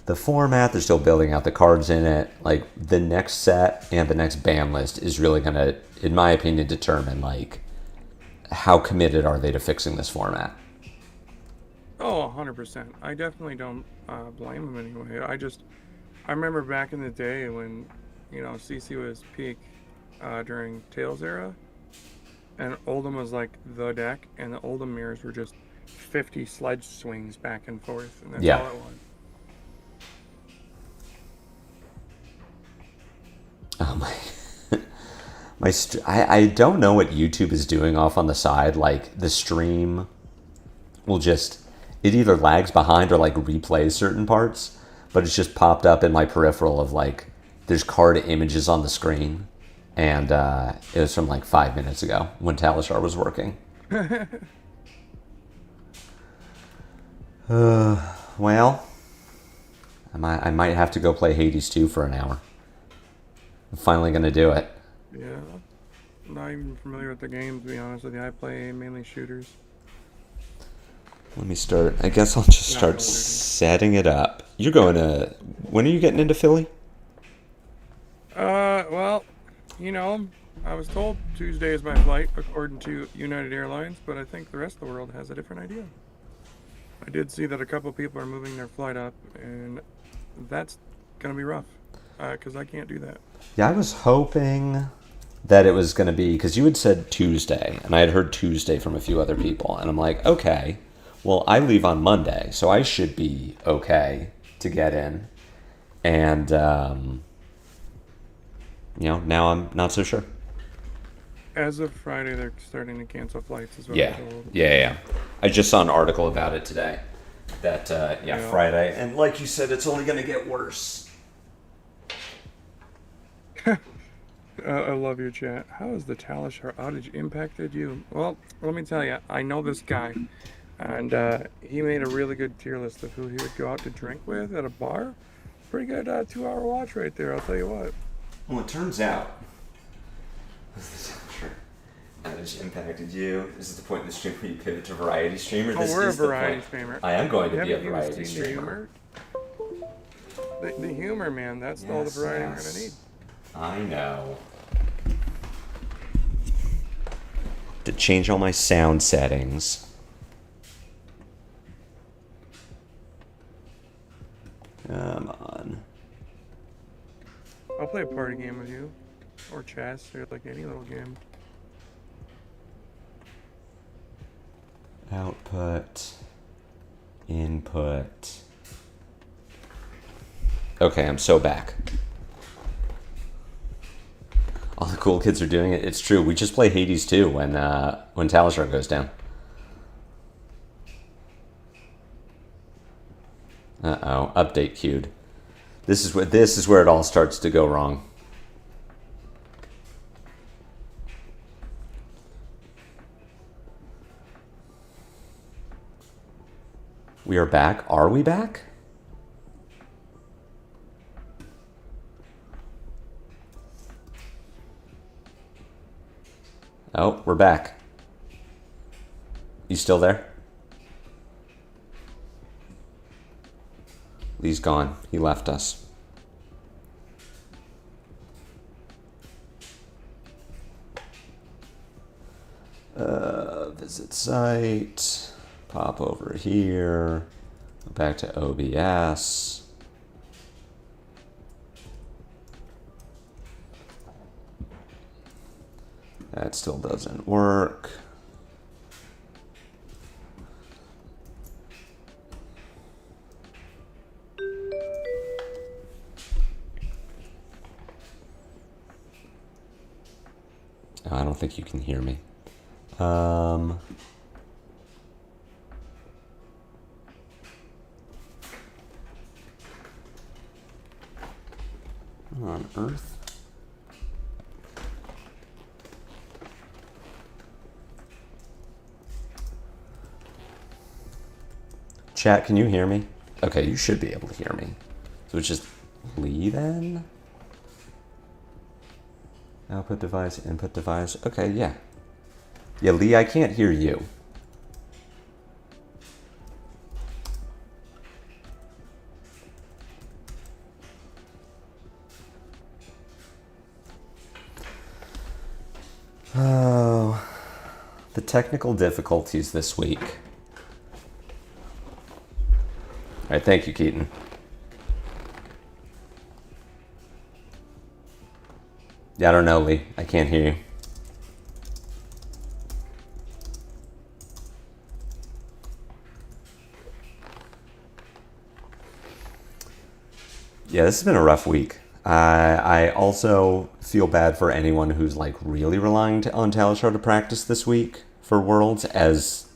the format. They're still building out the cards in it. Like the next set and the next ban list is really gonna, in my opinion, determine like how committed are they to fixing this format. Oh, 100%. I definitely don't blame them anyway. I remember back in the day when, CC was peak during Tails era. And Oldhim was like the deck, and the Oldhim mirrors were just 50 sledge swings back and forth, and that's all it was. Oh my! I don't know what YouTube is doing off on the side. Like the stream will just it either lags behind or like replays certain parts. but it's just popped up in my peripheral of like, there's card images on the screen. And it was from like 5 minutes ago when Talishar was working. Well, I might have to go play Hades 2 for an hour. I'm finally going to do it. Yeah. I'm not even familiar with the game, to be honest with you. I play mainly shooters. Let me start. I guess I'll just start setting it up. You're going to... When are you getting into Philly? Well, you know, I was told Tuesday is my flight, according to United Airlines, but I think the rest of the world has a different idea. I did see that a couple people are moving their flight up, and that's going to be rough, because I can't do that. Yeah, I was hoping that it was going to be... Because you had said Tuesday, and I had heard Tuesday from a few other people, and I'm like, okay, well, I leave on Monday, so I should be okay to get in. And, you know, now I'm not so sure. As of Friday, they're starting to cancel flights as well. Yeah. I just saw an article about it today. That, Friday. And like you said, it's only going to get worse. I love your chat. How has the Talishar outage impacted you? Well, let me tell you, I know this guy. And he made a really good tier list of who he would go out to drink with at a bar. Pretty good 2-hour watch right there, I'll tell you what. Well, it turns out... Outage impacted you. This is the point in the stream where you pivot to variety streamer. Oh, we're a variety streamer. I am going to be a variety streamer. The humor, man. That's all the variety we're going to need. I know. To change all my sound settings. Come on. I'll play a party game with you. Or chess, or like any little game. Output. Input. Okay, I'm so back. All the cool kids are doing it. It's true. We just play Hades 2 when Talishar goes down. Uh-oh, update queued. This is where it all starts to go wrong. We are back. Are we back? Oh, we're back. You still there? Lee's gone. He left us. Visit site. Pop over here. Go back to OBS. That still doesn't work. I don't think you can hear me. On Earth. Chat, can you hear me? Okay, you should be able to hear me. So it's just Lee then? Output device, input device. Okay, yeah. Yeah, Lee, I can't hear you. Oh, the technical difficulties this week. All right, thank you, Keaton. Yeah, I don't know, Lee. I can't hear you. Yeah, this has been a rough week. I also feel bad for anyone who's like really relying on Talishar to practice this week for Worlds, as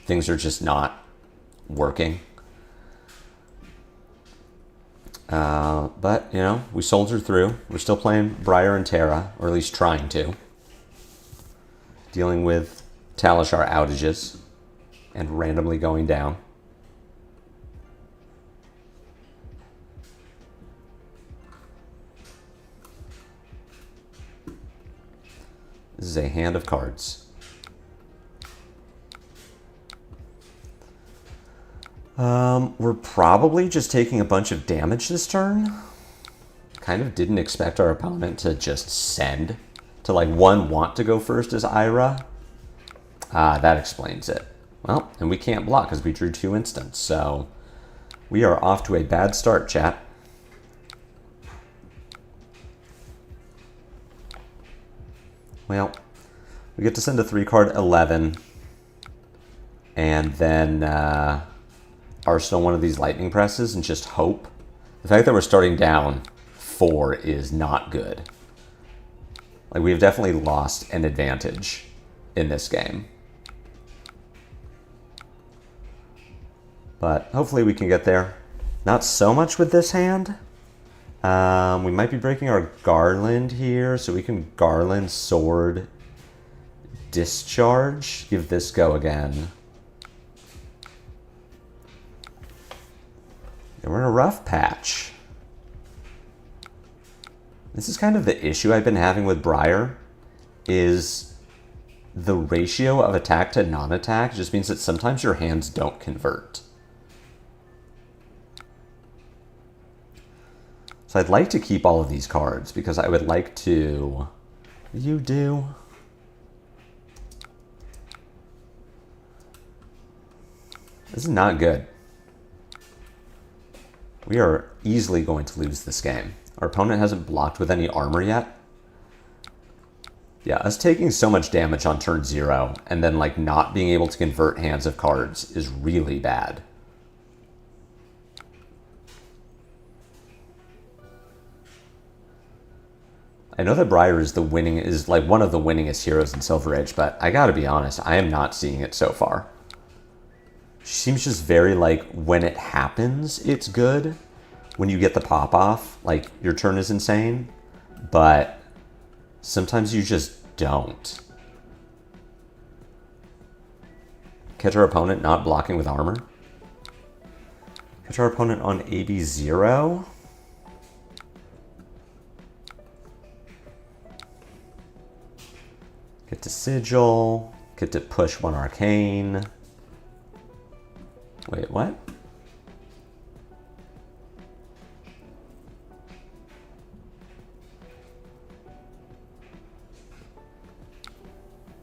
things are just not working. But, you know, we soldiered through. We're still playing Briar and Terra, or at least trying to. Dealing with Talishar outages and randomly going down. This is a hand of cards. We're probably just taking a bunch of damage this turn. Kind of didn't expect our opponent to just send. To like want to go first as Ira. That explains it. Well, and we can't block because we drew 2 instants. So we are off to a bad start, chat. Well, we get to send a 3-card 11. And then arsenal one of these lightning presses and just hope. The fact that we're starting down 4 is not good. Like, we've definitely lost an advantage in this game. But hopefully we can get there. Not so much with this hand. We might be breaking our Garland here, so we can Garland, Sword, Discharge. Give this go again. And we're in a rough patch. This is kind of the issue I've been having with Briar, is the ratio of attack to non-attack just means that sometimes your hands don't convert. So I'd like to keep all of these cards because I would like to... You do? This is not good. We are easily going to lose this game. Our opponent hasn't blocked with any armor yet. Yeah, us taking so much damage on turn 0 and then like not being able to convert hands of cards is really bad. I know that Briar is like one of the winningest heroes in Silver Age, but I gotta be honest, I am not seeing it so far. She seems just very like, when it happens, it's good. When you get the pop off, like your turn is insane, but sometimes you just don't. Catch our opponent not blocking with armor. Catch our opponent on AB0. Get to Sigil. Get to push 1 Arcane. Wait, what?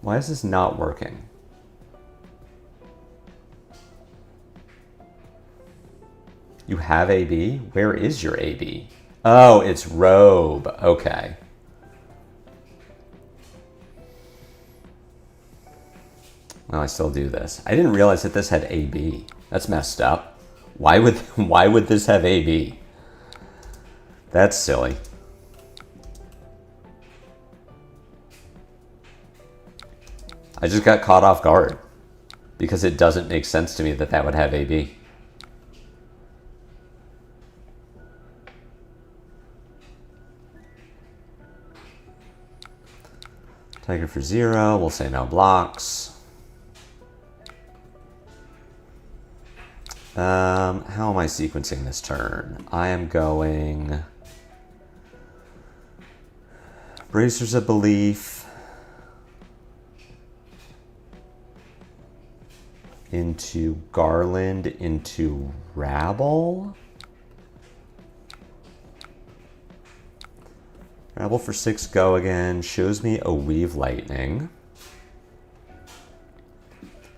Why is this not working? You have AB? Where is your AB? Oh, it's Robe. Okay. Well, I still do this. I didn't realize that this had AB. That's messed up. Why would this have AB? That's silly. I just got caught off guard because it doesn't make sense to me that that would have AB. Tiger for 0. We'll say no blocks. How am I sequencing this turn? I am going Bracers of Belief into Garland into Rabble. Rabble for 6 go again. Shows me a Weave Lightning.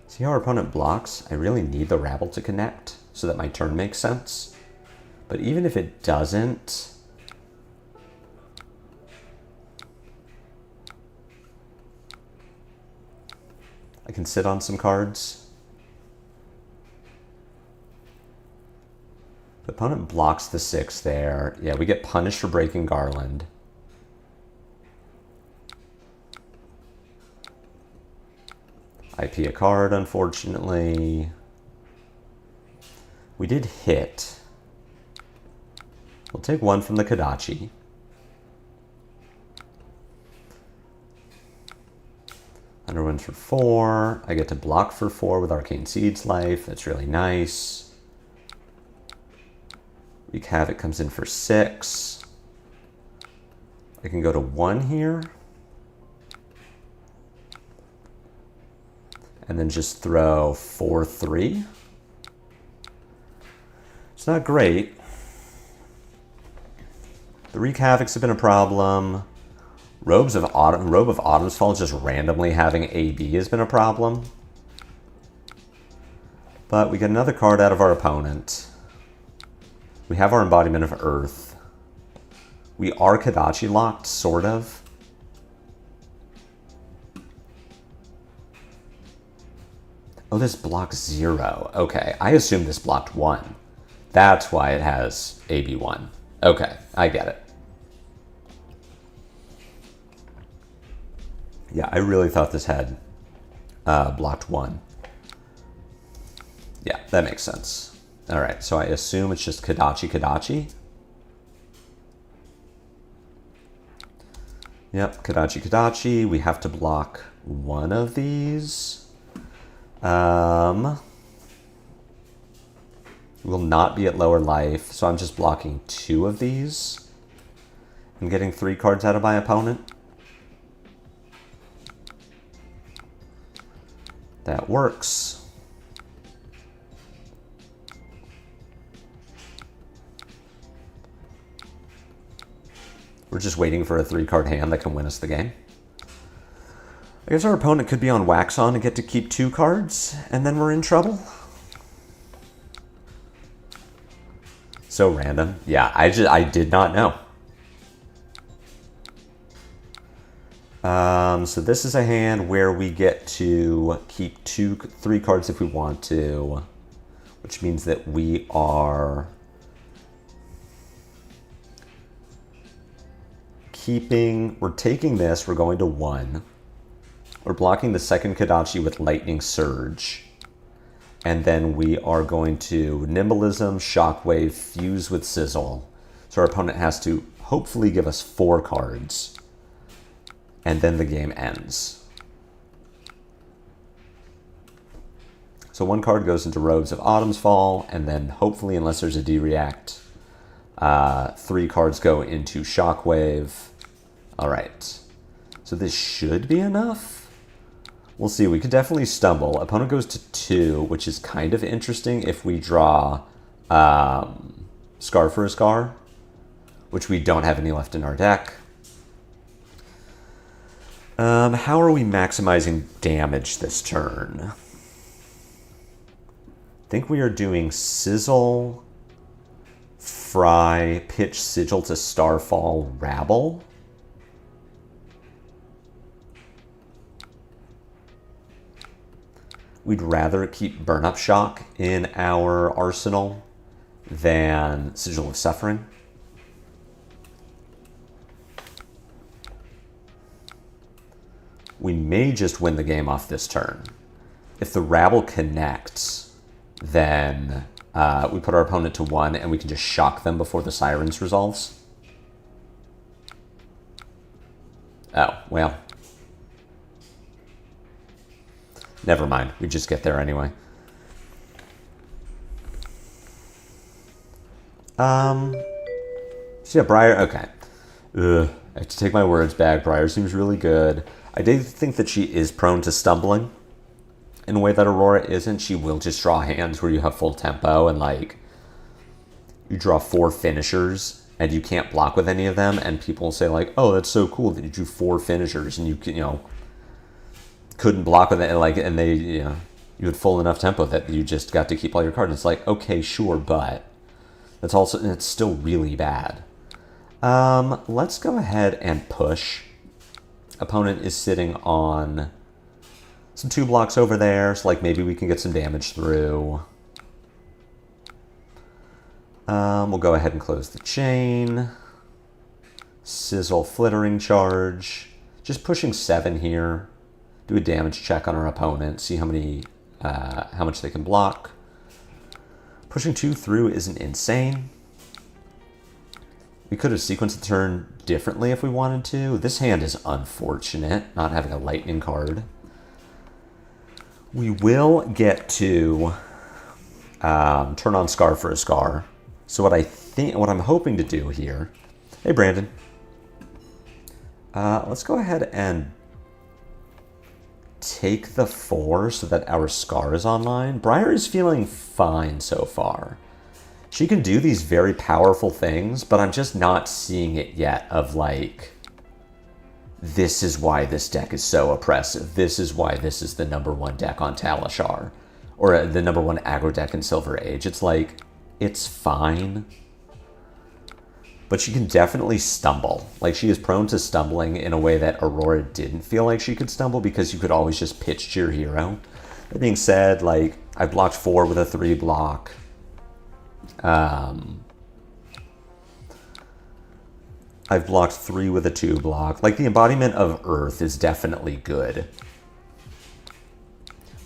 See how our opponent blocks? I really need the Rabble to connect so that my turn makes sense. But even if it doesn't, I can sit on some cards. The opponent blocks the 6 there. Yeah, we get punished for breaking Garland. IP a card, unfortunately. We did hit. We'll take 1 from the Kodachi. Underwind for 4. I get to block for 4 with Arcane Seed's Life. That's really nice. Wreak Havoc comes in for 6. I can go to 1 here. And then just throw 4/3. It's not great. The Wreak Havocs have been a problem. Robe of Autumn's Fall just randomly having AB has been a problem. But we get another card out of our opponent. We have our Embodiment of Earth. We are Kodachi locked, sort of. Oh, this blocks 0. Okay, I assume this blocked 1. That's why it has AB1. Okay, I get it. Yeah, I really thought this had blocked 1. Yeah, that makes sense. All right, so I assume it's just Kodachi. Yep, Kodachi. We have to block 1 of these. Will not be at lower life, so I'm just blocking 2 of these. I'm getting 3 cards out of my opponent. That works. We're just waiting for a 3-card hand that can win us the game. I guess our opponent could be on Wax On and get to keep 2 cards, and then we're in trouble. So random. Yeah, I did not know. So this is a hand where we get to keep 3 cards if we want to, which means that we are we're taking this, we're going to 1. We're blocking the second Kodachi with Lightning Surge. And then we are going to Nimblism, Shockwave, Fuse with Sizzle. So our opponent has to hopefully give us 4 cards. And then the game ends. So 1 card goes into Robes of Autumn's Fall, and then hopefully, unless there's a D-React, 3 cards go into Shockwave. All right. So this should be enough. We'll see. We could definitely stumble. Opponent goes to 2, which is kind of interesting if we draw Scar for a Scar, which we don't have any left in our deck. How are we maximizing damage this turn? I think we are doing Sizzle, Fry, Pitch, Sigil to Starfall, Rabble. We'd rather keep Burn Up Shock in our arsenal than Sigil of Suffering. We may just win the game off this turn. If the Rabble connects, then we put our opponent to 1 and we can just shock them before the Sirens resolves. Oh, well. Never mind. We just get there anyway. So yeah, Briar, okay. I have to take my words back. Briar seems really good. I do think that she is prone to stumbling in a way that Aurora isn't. She will just draw hands where you have full tempo and like you draw 4 finishers and you can't block with any of them, and people will say like, oh, that's so cool that you drew 4 finishers and you couldn't block with it, and they you had full enough tempo that you just got to keep all your cards. It's like, okay, sure, but it's still really bad. Let's go ahead and push. Opponent is sitting on some 2 blocks over there, so like maybe we can get some damage through. We'll go ahead and close the chain. Sizzle, Flittering Charge. Just pushing 7 here. Do a damage check on our opponent. See how much they can block. Pushing 2 through isn't insane. We could have sequenced the turn differently if we wanted to. This hand is unfortunate, not having a lightning card. We will get to turn on Scar for a Scar. So what I'm hoping to do here... Hey, Brandon. Let's go ahead and take the 4 so that our Scar is online. Briar is feeling fine so far. She can do these very powerful things, but I'm just not seeing it yet of like, this is why this deck is so oppressive. This is why this is the #1 deck on Talishar. Or the #1 aggro deck in Silver Age. It's like, it's fine. But she can definitely stumble. Like, she is prone to stumbling in a way that Aurora didn't feel like she could stumble because you could always just pitch to your hero. That being said, like, I blocked 4 with a 3 block. I've blocked 3 with a 2 block. Like, the embodiment of Earth is definitely good.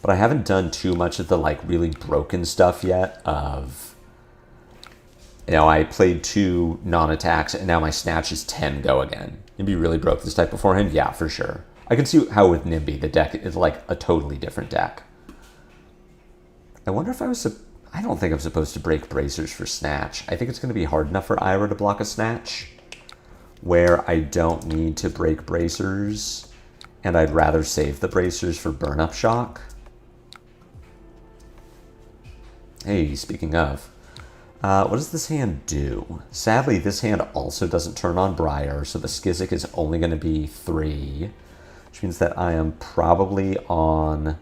But I haven't done too much of the, like, really broken stuff yet of... You know, I played 2 non-attacks, and now my Snatch is 10 go again. Nimby really broke this deck beforehand? Yeah, for sure. I can see how with Nimby, the deck is, like, a totally different deck. I wonder if I don't think I'm supposed to break Bracers for Snatch. I think it's going to be hard enough for Ira to block a Snatch, where I don't need to break Bracers, and I'd rather save the Bracers for Burn-Up Shock. Hey, speaking of, what does this hand do? Sadly, this hand also doesn't turn on Briar, so the Skizzik is only going to be 3, which means that I am probably on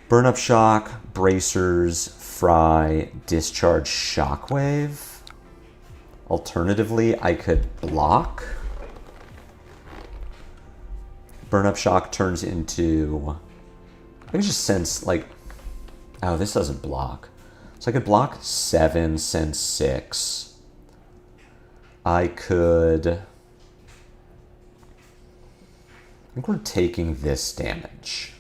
Burn-Up Shock, Bracers, Fry, Discharge, Shockwave. Alternatively, I could block. Burn-Up Shock turns into... I can just sense, like... Oh, this doesn't block. So I could block 7, send 6. I could... I think we're taking this damage.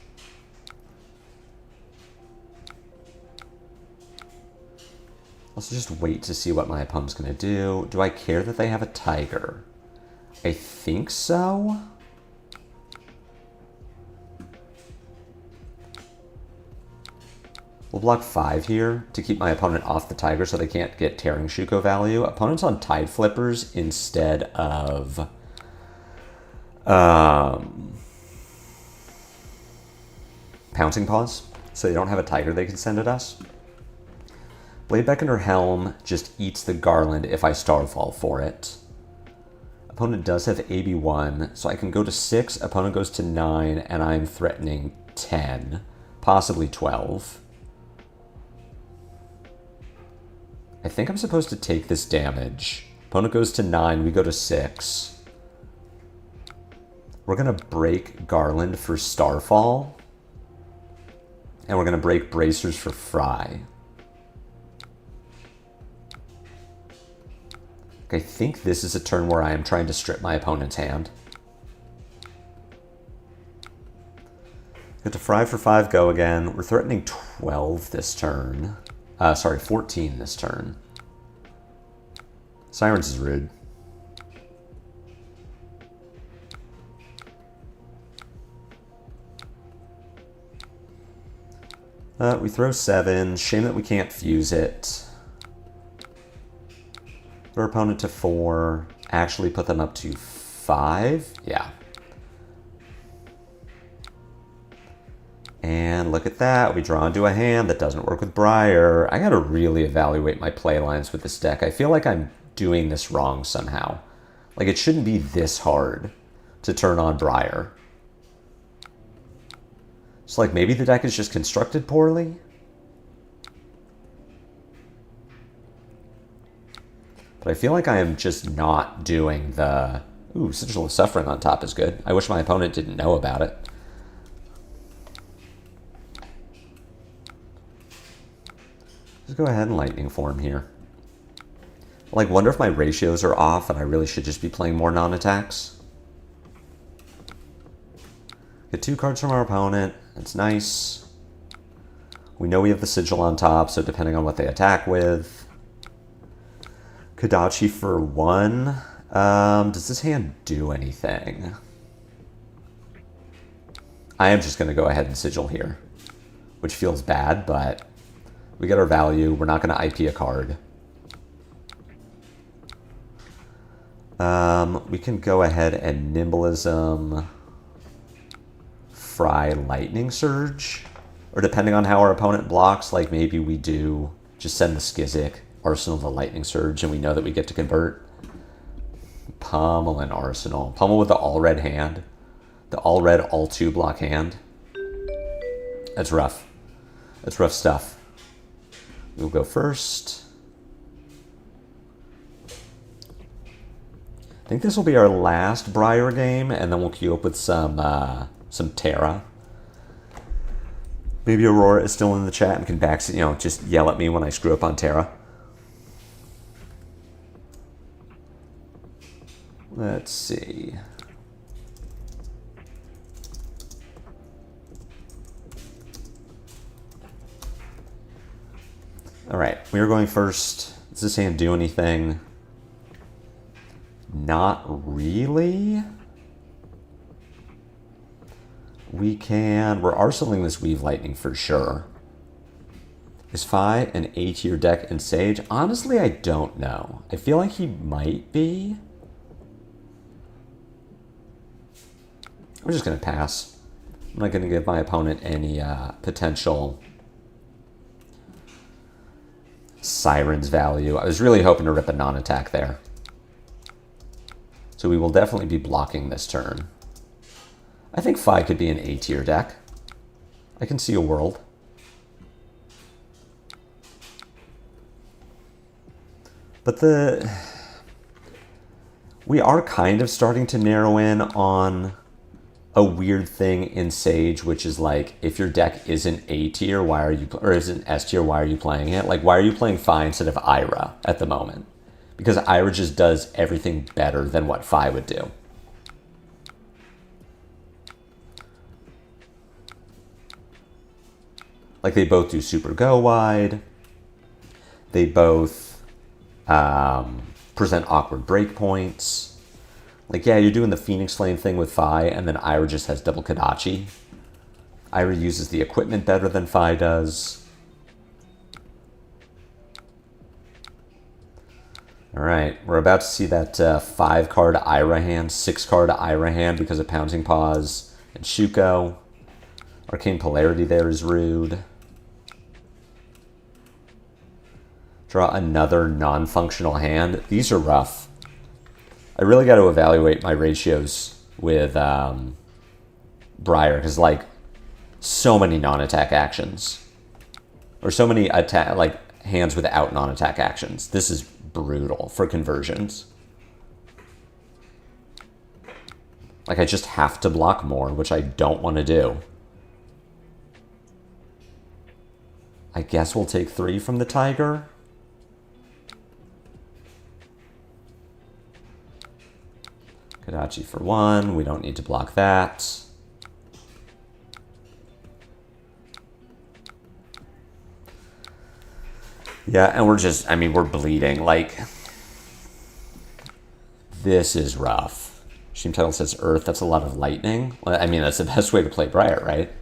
Let's just wait to see what my opponent's going to do. Do I care that they have a Tiger? I think so. We'll block 5 here to keep my opponent off the Tiger so they can't get Tearing Shuko value. Opponent's on Tide Flippers instead of... Pouncing Paws, so they don't have a Tiger they can send at us. Blade Beckoner Helm just eats the Garland if I Starfall for it. Opponent does have AB1, so I can go to 6, opponent goes to 9, and I'm threatening 10, possibly 12. I think I'm supposed to take this damage. Opponent goes to 9, we go to 6. We're going to break Garland for Starfall. And we're going to break Bracers for Fry. I think this is a turn where I am trying to strip my opponent's hand. Get to Fry for 5, go again. We're threatening 12 this turn. Sorry, 14 this turn. Sirens is rude. We throw 7. Shame that we can't fuse it. Put our opponent to 4. Actually put them up to 5. Yeah. And look at that. We draw into a hand that doesn't work with Briar. I gotta really evaluate my play lines with this deck. I feel like I'm doing this wrong somehow. Like, it shouldn't be this hard to turn on Briar. So, like, maybe the deck is just constructed poorly? But I feel like I am just not doing the... Ooh, Sigil of Suffering on top is good. I wish my opponent didn't know about it. Let's go ahead and Lightning Form here. Like, wonder if my ratios are off and I really should just be playing more non-attacks. Get 2 cards from our opponent. That's nice. We know we have the Sigil on top, so depending on what they attack with... Kodachi for 1. Does this hand do anything? I am just going to go ahead and sigil here, which feels bad, but we get our value. We're not going to IP a card. We can go ahead and Nimblism, Fry Lightning Surge, or depending on how our opponent blocks, like maybe we do just send the Skizzik, Arsenal the Lightning Surge, and we know that we get to convert. Pummel and Arsenal. Pummel with the all-red hand. The all-red, all-2 block hand. That's rough. That's rough stuff. We'll go first. I think this will be our last Briar game, and then we'll queue up with some Terra. Maybe Aurora is still in the chat and can just yell at me when I screw up on Terra. Let's see. All right, we are going first. Does this hand do anything? Not really. We're arsenaling this Weave Lightning for sure. Is Fi an A-tier deck in Sage? Honestly, I don't know. I feel like he might be. I'm just going to pass. I'm not going to give my opponent any potential Siren's value. I was really hoping to rip a non-attack there. So we will definitely be blocking this turn. I think Fi could be an A-tier deck. I can see a world. But we are kind of starting to narrow in on a weird thing in Sage, which is like, if your deck isn't A-tier, or isn't S-tier, why are you playing it? Like, why are you playing Fi instead of Ira at the moment? Because Ira just does everything better than what Fi would do. Like, they both do super go wide. They both present awkward breakpoints. Like, yeah, you're doing the Phoenix Flame thing with Fi, and then Ira just has double Kodachi. Ira uses the equipment better than Fi does. All right, we're about to see that 5-card Ira hand, 6-card Ira hand because of Pouncing Paws and Shuko. Arcane Polarity there is rude. Draw another non-functional hand. These are rough. I really got to evaluate my ratios with Briar, because like so many non-attack actions, or so many hands without non-attack actions. This is brutal for conversions. Like, I just have to block more, which I don't want to do. I guess we'll take 3 from the Tiger. Kodachi for 1. We don't need to block that. Yeah, and we're bleeding. Like, this is rough. Stream title says Earth. That's a lot of lightning. Well, I mean, that's the best way to play Briar, right?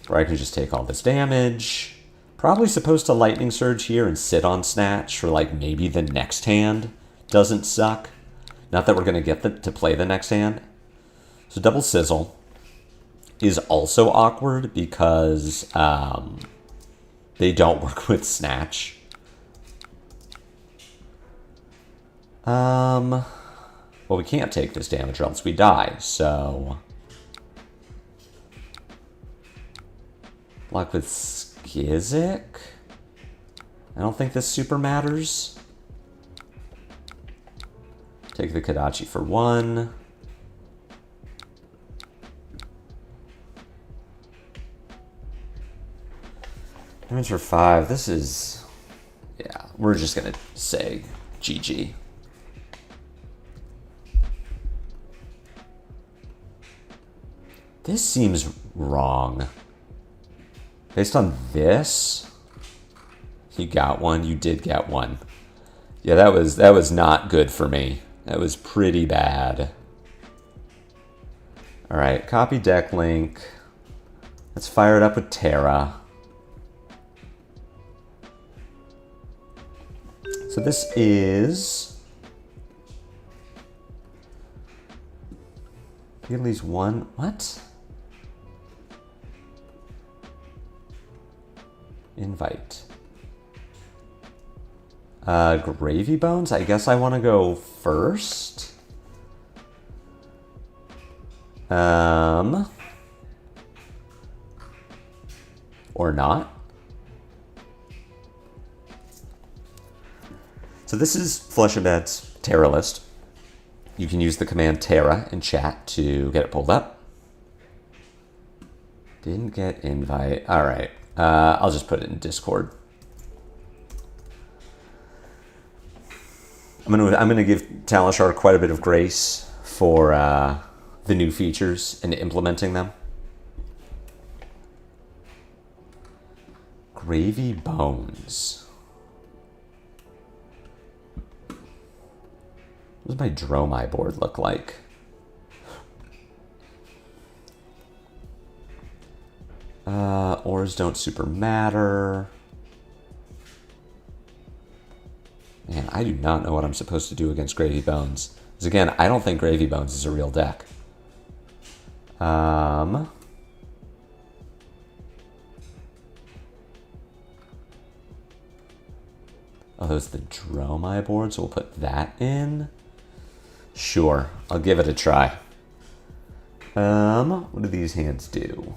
Briar can just take all this damage. Probably supposed to Lightning Surge here and sit on Snatch for like maybe the next hand doesn't suck. Not that we're going to get to play the next hand. So double Sizzle is also awkward because they don't work with Snatch. Well, we can't take this damage or else we die, so... Block with Skizzik? I don't think this super matters. Take the Kodachi for 1. Damage for 5. This is... Yeah, we're just going to say GG. This seems wrong. Based on this, You got one. You did get one. Yeah, that was not good for me. That was pretty bad. All right, copy deck link. Let's fire it up with Terra. So this is... at least one... What? Invite. Gravy Bones? I guess I want to go first. Or not. So this is Flesh and Bed's Terra list. You can use the command Terra in chat to get it pulled up. Didn't get invite. All right. I'll just put it in Discord. I'm gonna give Talishar quite a bit of grace for the new features and implementing them. Gravy Bones. What does my Dromai board look like? Ores don't super matter. Man, I do not know what I'm supposed to do against Gravy Bones. Because again, I don't think Gravy Bones is a real deck. Oh, those are the Dromai board, so we'll put that in. Sure, I'll give it a try. What do these hands do?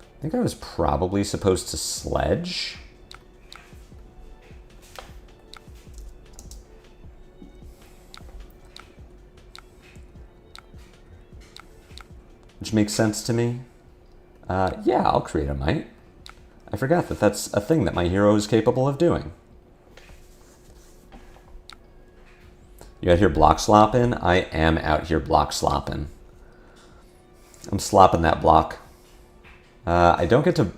I think I was probably supposed to sledge. Which makes sense to me. Yeah, I'll create a mite. I forgot that that's a thing that my hero is capable of doing. You out here block slopping? I am out here block slopping. I'm slopping that block. I don't get to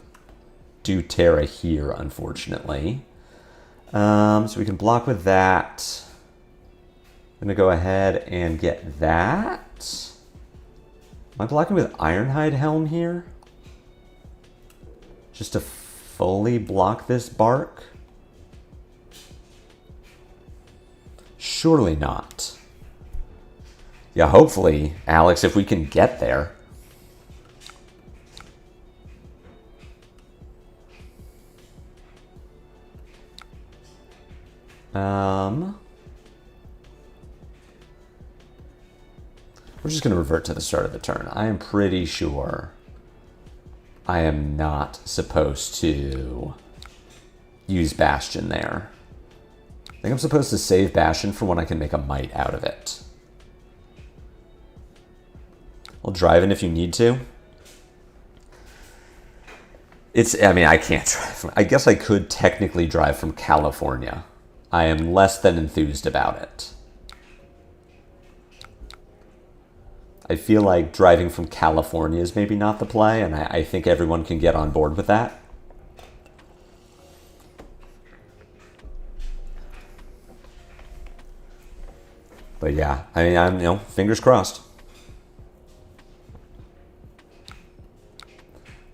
do Terra here, unfortunately. So we can block with that. I'm going to go ahead and get that. Am I blocking with Ironhide Helm here? Just to fully block this bark? Surely not. Yeah, hopefully, Alex, if we can get there. We're just going to revert to the start of the turn. I am pretty sure I am not supposed to use Bastion there. I think I'm supposed to save Bastion for when I can make a mite out of it. I'll drive in if you need to. I mean, I can't drive. I guess I could technically drive from California. I am less than enthused about it. I feel like driving from California is maybe not the play, and I think everyone can get on board with that. But yeah, I mean, I'm, fingers crossed.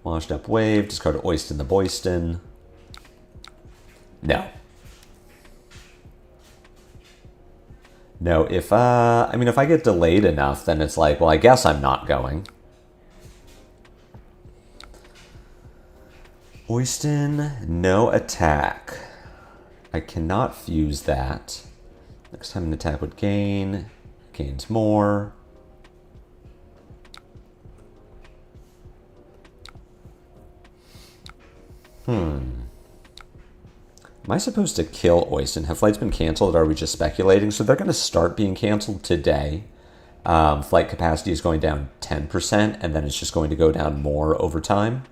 Washed up wave, discard Oyston the Boyston. No. No, if I get delayed enough, then it's like, well, I guess I'm not going. Oyston, no attack. I cannot fuse that. Next time an attack would gains more. Am I supposed to kill Oyston? Have flights been canceled, or are we just speculating? So they're going to start being canceled today. Flight capacity is going down 10%, and then it's just going to go down more over time.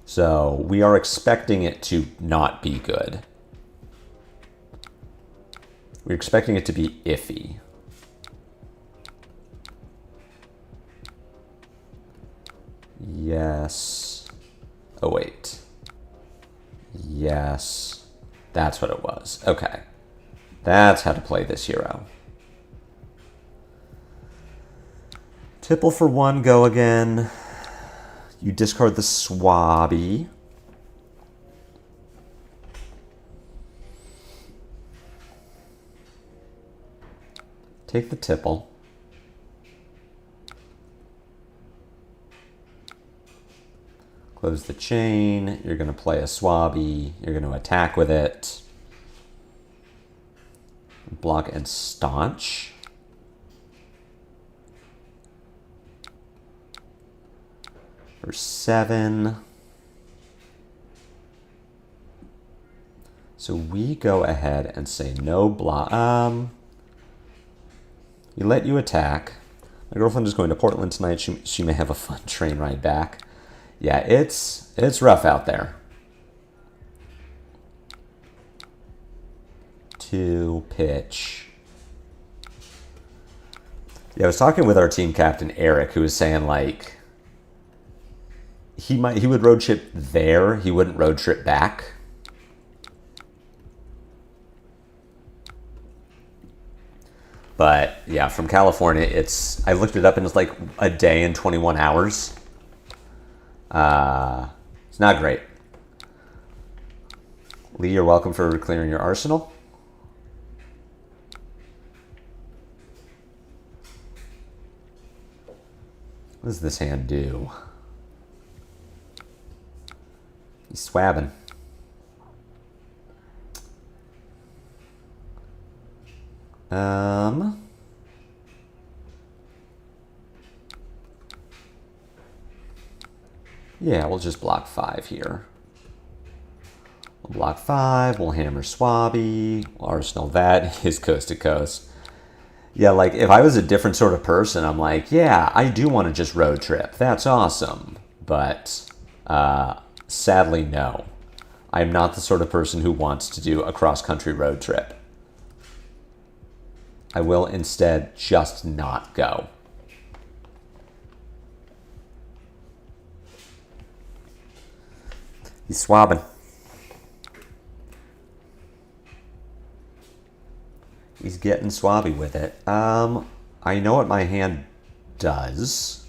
So we are expecting it to not be good. We're expecting it to be iffy. Yes. Oh, wait. Yes. That's what it was. Okay. That's how to play this hero. Tipple for 1, go again. You discard the Swabby. Take the Tipple. Close the chain. You're going to play a Swabby. You're going to attack with it. Block and staunch. For 7. So we go ahead and say no block. We let you attack. My girlfriend is going to Portland tonight. She may have a fun train ride back. Yeah, it's rough out there. 2 pitch. Yeah, I was talking with our team captain Eric, who was saying like he would road trip there, he wouldn't road trip back. But yeah, from California, I looked it up and it's like a day and 21 hours. It's not great. Lee, you're welcome for clearing your arsenal. What does this hand do? He's swabbing. Yeah, we'll just block 5 here. We'll block 5, we'll hammer Swabby, we'll arsenal that, his coast to coast. Yeah, like if I was a different sort of person, I'm like, yeah, I do want to just road trip. That's awesome. But sadly, no. I'm not the sort of person who wants to do a cross-country road trip. I will instead just not go. He's swabbing. He's getting swabby with it. I know what my hand does.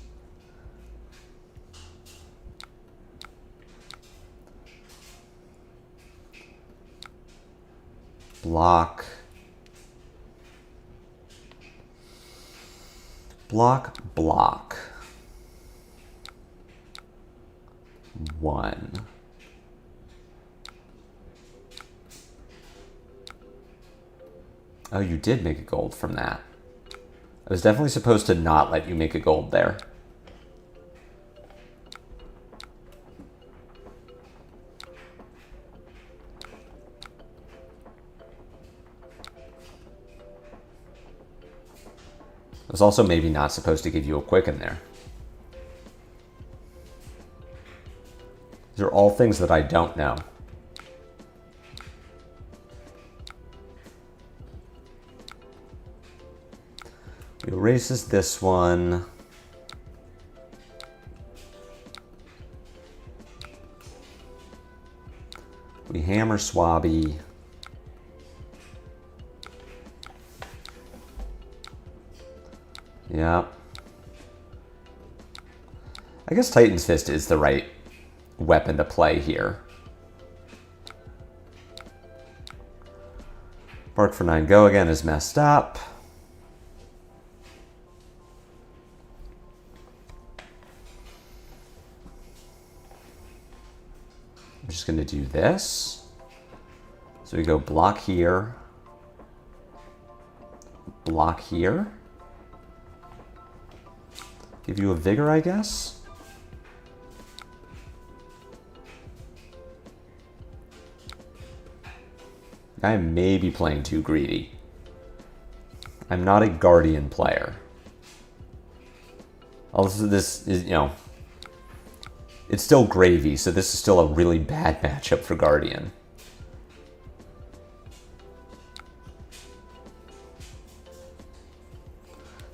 Block. Block, block. 1. Oh, you did make a gold from that. I was definitely supposed to not let you make a gold there. I was also maybe not supposed to give you a quicken there. These are all things that I don't know. We erases this one. We hammer Swabby. Yeah. I guess Titan's Fist is the right weapon to play here. Bark for 9, go again is messed up. I'm just going to do this. So we go block here. Block here. Give you a vigor, I guess. I may be playing too greedy. I'm not a Guardian player. Also, this is, you know, it's still gravy, so this is still a really bad matchup for Guardian.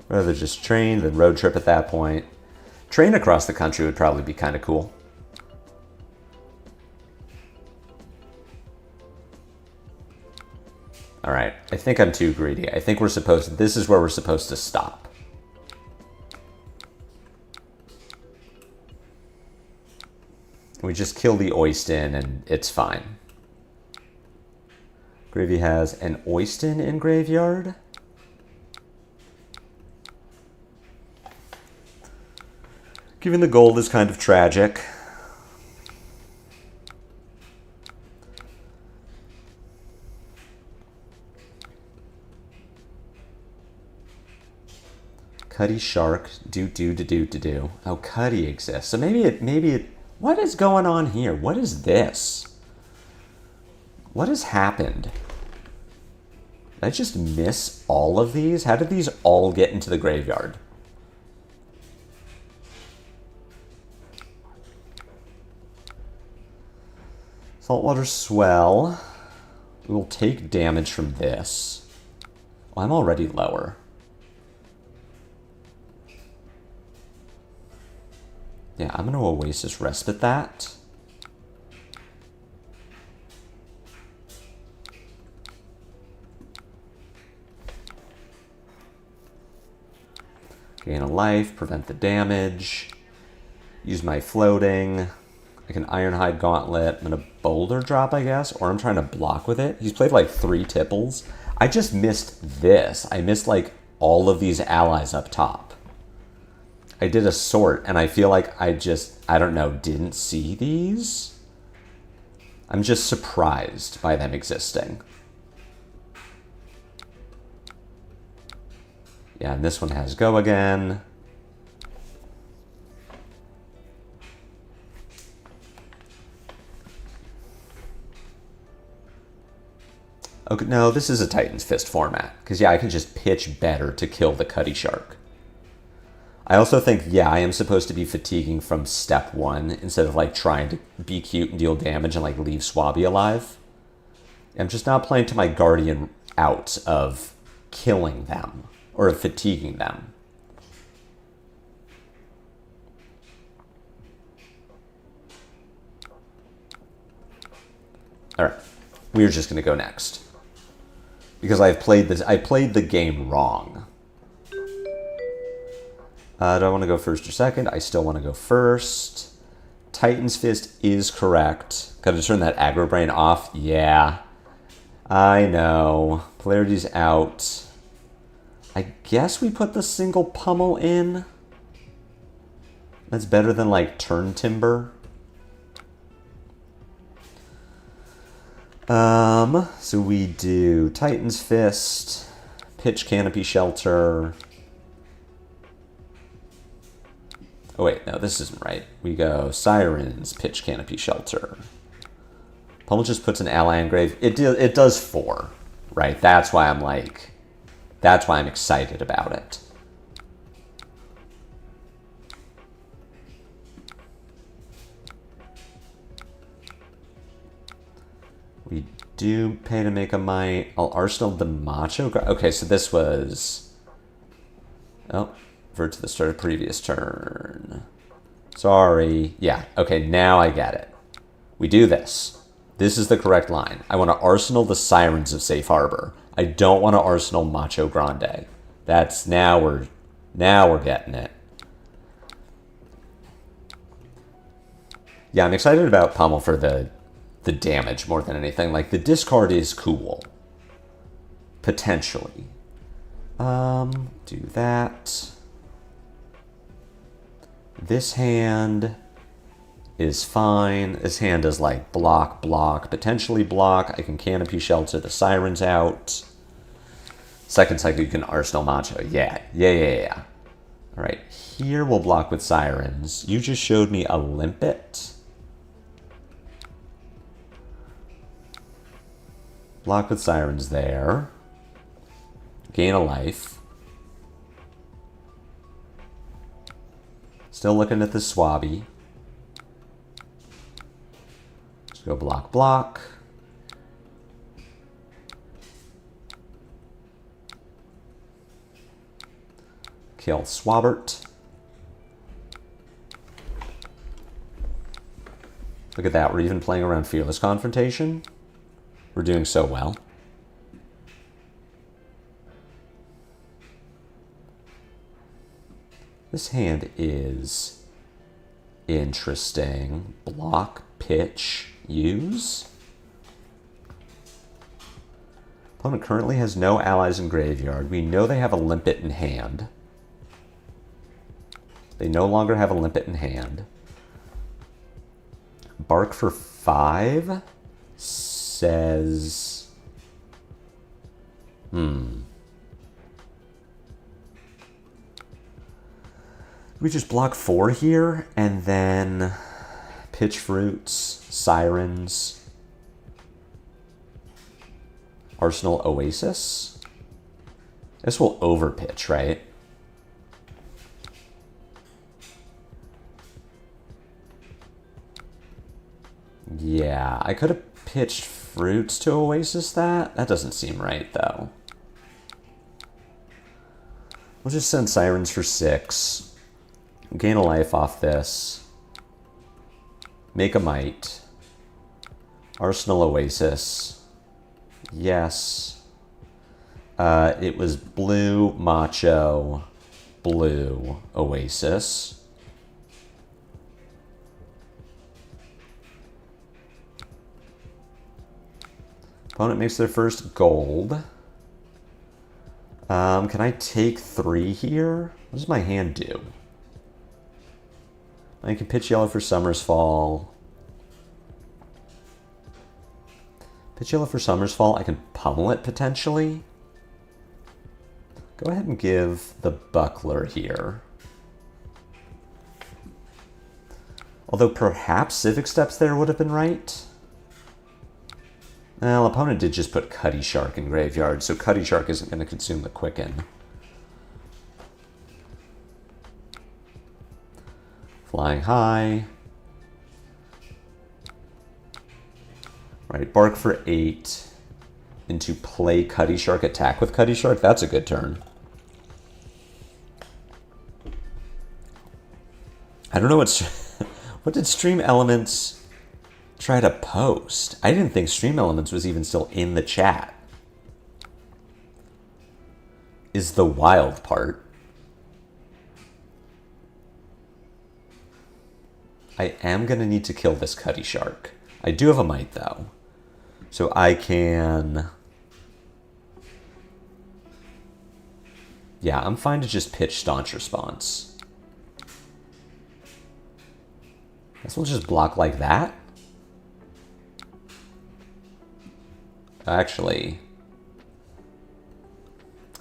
Rather just train than road trip at that point. Train across the country would probably be kind of cool. All right, I think I'm too greedy. I think this is where we're supposed to stop. We just kill the Oyston and it's fine. Gravy has an Oyston in graveyard. Giving the gold is kind of tragic. Cuddy Shark, do. Oh, Cuddy exists. So maybe it, what is going on here? What is this? What has happened? Did I just miss all of these? How did these all get into the graveyard? Saltwater Swell. We will take damage from this. Well, I'm already lower. Yeah, I'm going to Oasis Respite that. Gain a life, prevent the damage. Use my floating. I can Ironhide Gauntlet. I'm going to Boulder Drop, I guess, or I'm trying to block with it. He's played like 3 tipples. I just missed this. I missed like all of these allies up top. I did a sort, and I feel like I don't know, didn't see these. I'm just surprised by them existing. Yeah, and this one has go again. Okay, no, this is a Titan's Fist format. Because, yeah, I can just pitch better to kill the Cuddy Shark. I also think, yeah, I am supposed to be fatiguing from step 1 instead of, like, trying to be cute and deal damage and, like, leave Swabby alive. I'm just not playing to my Guardian out of killing them or of fatiguing them. All right, we're just going to go next. Because I played the game wrong. Do I want to go first or second? I still want to go first. Titan's Fist is correct. Got to turn that aggro brain off. Yeah. I know. Polarity's out. I guess we put the single pummel in. That's better than, like, Turn Timber. So we do Titan's Fist, Pitch Canopy Shelter. Oh wait, no, this isn't right. We go Sirens, Pitch Canopy Shelter. Pummel just puts an ally in grave. It does 4, right? That's why I'm excited about it. We do pay to make a might. I'll Arsenal the Macho. Okay, so this was... Oh, revert to the start of previous turn. Sorry. Yeah, okay, now I get it. We do this. This is the correct line. I want to Arsenal the Sirens of Safe Harbor. I don't want to Arsenal Macho Grande. That's... Now we're getting it. Yeah, I'm excited about Pummel for the damage more than anything. Like, the discard is cool. Potentially. Do that. This hand is fine. This hand is like block, potentially block. I can Canopy Shelter the Sirens out. Second cycle, you can Arsenal Macho. Yeah. All right, here we'll block with Sirens. You just showed me a Limpet. Block with Sirens there. Gain a life. Still looking at the Swabby. Just go block. Kill Swabbert. Look at that, we're even playing around Fearless Confrontation. We're doing so well. This hand is interesting. Block, pitch, use. Opponent currently has no allies in graveyard. We know they have a Limpet in hand. They no longer have a Limpet in hand. Bark for 5 says... We just block 4 here, and then pitch fruits, sirens, Arsenal Oasis. This will overpitch, right? Yeah, I could have pitched fruits to Oasis that. That doesn't seem right, though. We'll just send sirens for 6. Gain a life off this. Make a might. Arsenal Oasis. Yes. It was blue, macho, blue, Oasis. Opponent makes their first gold. Can I take 3 here? What does my hand do? I can pitch yellow for Summer's Fall. Pitch yellow for Summer's Fall. I can pummel it potentially. Go ahead and give the Buckler here. Although perhaps Civic Steps there would have been right. Well, opponent did just put Cutty Shark in graveyard, so Cutty Shark isn't going to consume the Quicken. Flying high. Right, bark for 8. Into play Cutty Shark, attack with Cutty Shark. That's a good turn. I don't know what's... what did Stream Elements try to post? I didn't think Stream Elements was even still in the chat. Is the wild part. I am going to need to kill this Cutty Shark. I do have a might, though. So I can... Yeah, I'm fine to just pitch Staunch Response. Guess we'll just block like that. Actually,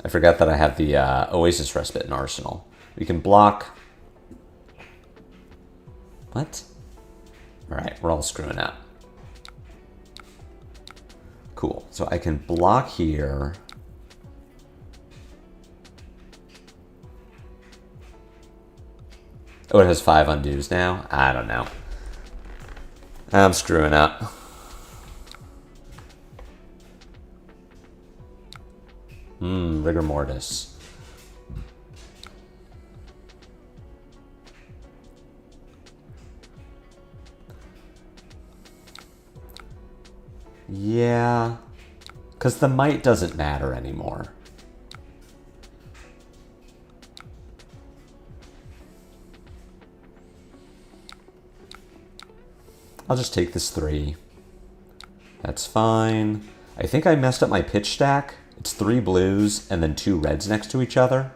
I forgot that I have the Oasis Respite in Arsenal. We can block... What? Alright, we're all screwing up. Cool. So I can block here. Oh, it has 5 undos now? I don't know. I'm screwing up. Rigor Mortis. Yeah, because the might doesn't matter anymore. I'll just take this 3. That's fine. I think I messed up my pitch stack. It's 3 blues and then 2 reds next to each other.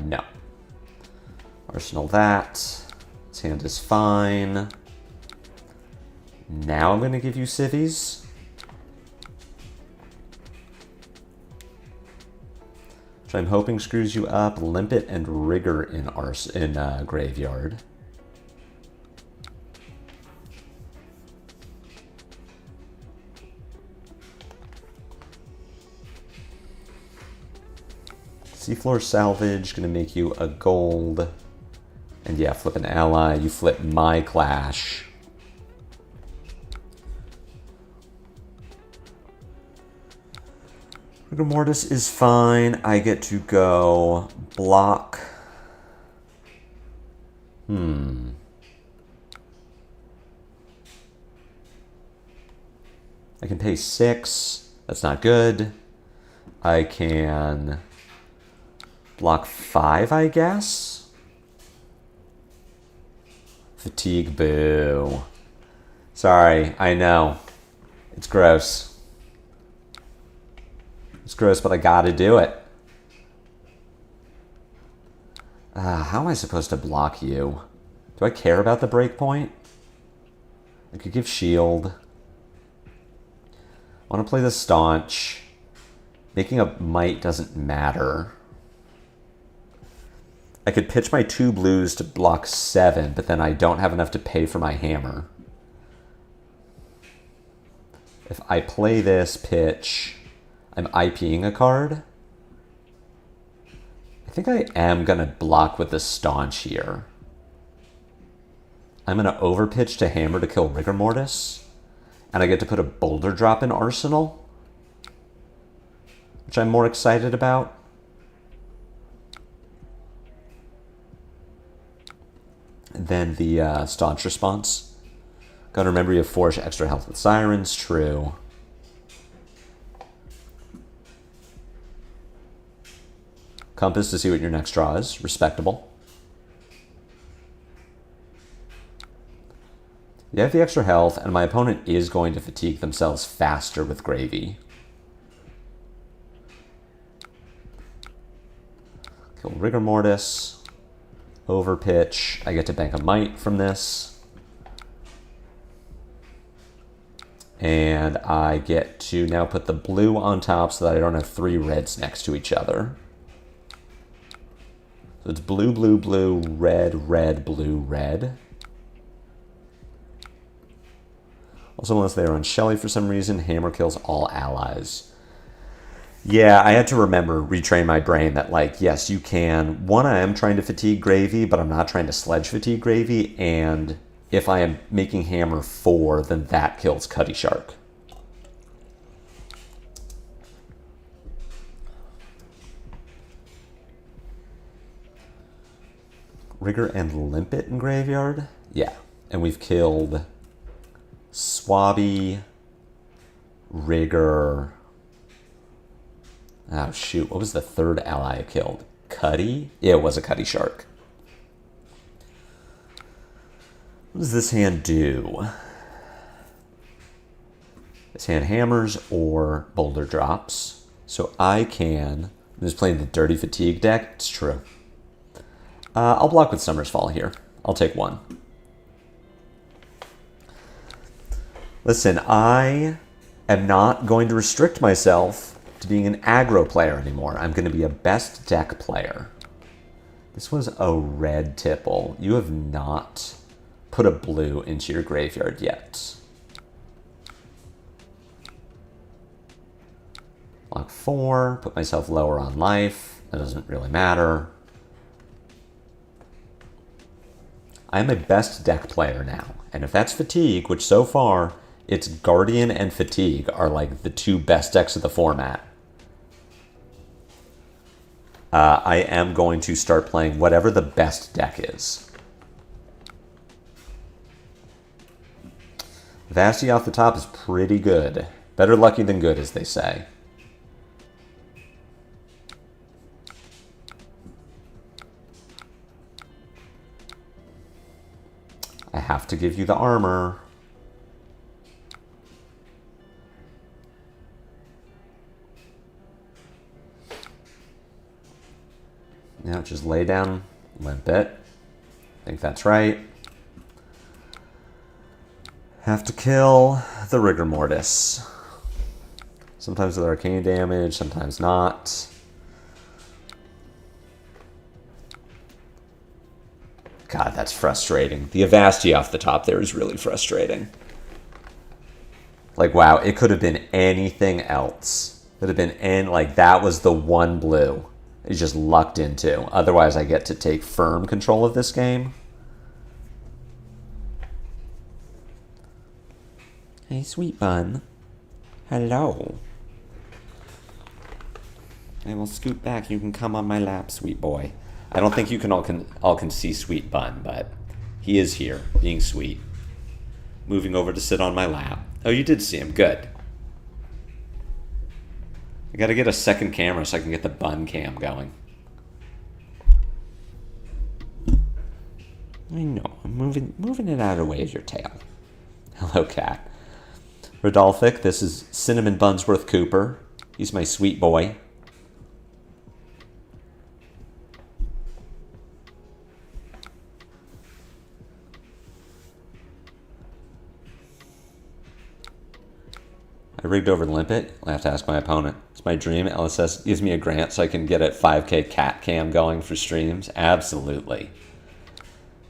No. Arsenal that. This hand is fine. Now I'm going to give you civvies. Which I'm hoping screws you up. Limpet and Rigor in graveyard. Seafloor Salvage, gonna make you a gold. And yeah, flip an ally. You flip my Clash. Rigor Mortis is fine. I get to go block. I can pay 6. That's not good. I can block 5, I guess. Fatigue, boo. Sorry, I know. It's gross. It's gross, but I gotta do it. How am I supposed to block you? Do I care about the breakpoint? I could give shield. I want to play the staunch. Making a might doesn't matter. I could pitch my 2 blues to block 7, but then I don't have enough to pay for my hammer. If I play this pitch, I'm IPing a card. I think I am going to block with the staunch here. I'm going to overpitch to hammer to kill Rigor Mortis. And I get to put a boulder drop in Arsenal, which I'm more excited about. Then the staunch response. Gotta remember you have 4 extra health with Sirens, true. Compass to see what your next draw is, respectable. You have the extra health, and my opponent is going to fatigue themselves faster with Gravy. Kill Rigor Mortis. Overpitch. I get to bank a might from this. And I get to now put the blue on top so that I don't have 3 reds next to each other. So it's blue, blue, blue, red, red, blue, red. Also, unless they are on Shelly for some reason, hammer kills all allies. Yeah, I had to retrain my brain that, like, yes, you can. One, I am trying to fatigue Gravy, but I'm not trying to sledge fatigue Gravy. And if I am making hammer 4, then that kills Cutty Shark. Rigor and Limpet in Graveyard? Yeah. And we've killed Swabby, Rigor. Oh, shoot. What was the 3rd ally I killed? Cutty? Yeah, it was a Cutty Shark. What does this hand do? This hand hammers or boulder drops. So I can... I'm just playing the Dirty Fatigue deck. It's true. I'll block with Summer's Fall here. I'll take 1. Listen, I am not going to restrict myself to being an aggro player anymore. I'm going to be a best deck player. This was a red tipple. You have not put a blue into your graveyard yet. Block 4, put myself lower on life. That doesn't really matter. I am a best deck player now. And if that's Fatigue, which so far, it's Guardian and Fatigue are like the 2 best decks of the format. I am going to start playing whatever the best deck is. Vasti off the top is pretty good. Better lucky than good, as they say. I have to give you the armor. Now just lay down Limpet. I think that's right. Have to kill the Rigor Mortis. Sometimes with arcane damage, sometimes not. God, that's frustrating. The Avasti off the top there is really frustrating. Like, wow, it could have been anything else. It would have been, like, that was the 1 blue it just lucked into. Otherwise, I get to take firm control of this game. Hey, sweet bun. Hello. I will scoot back. You can come on my lap, sweet boy. I don't think you can all can see Sweet Bun, but he is here, being sweet. Moving over to sit on my lap. Oh, you did see him. Good. I gotta get a second camera so I can get the bun cam going. I know. I'm moving it out of the way of your tail. Hello, cat. Rodolphic, this is Cinnamon Bunsworth Cooper. He's my sweet boy. I rigged over Limpet. I'll have to ask my opponent. It's my dream. LSS gives me a grant so I can get a 5K cat cam going for streams. Absolutely.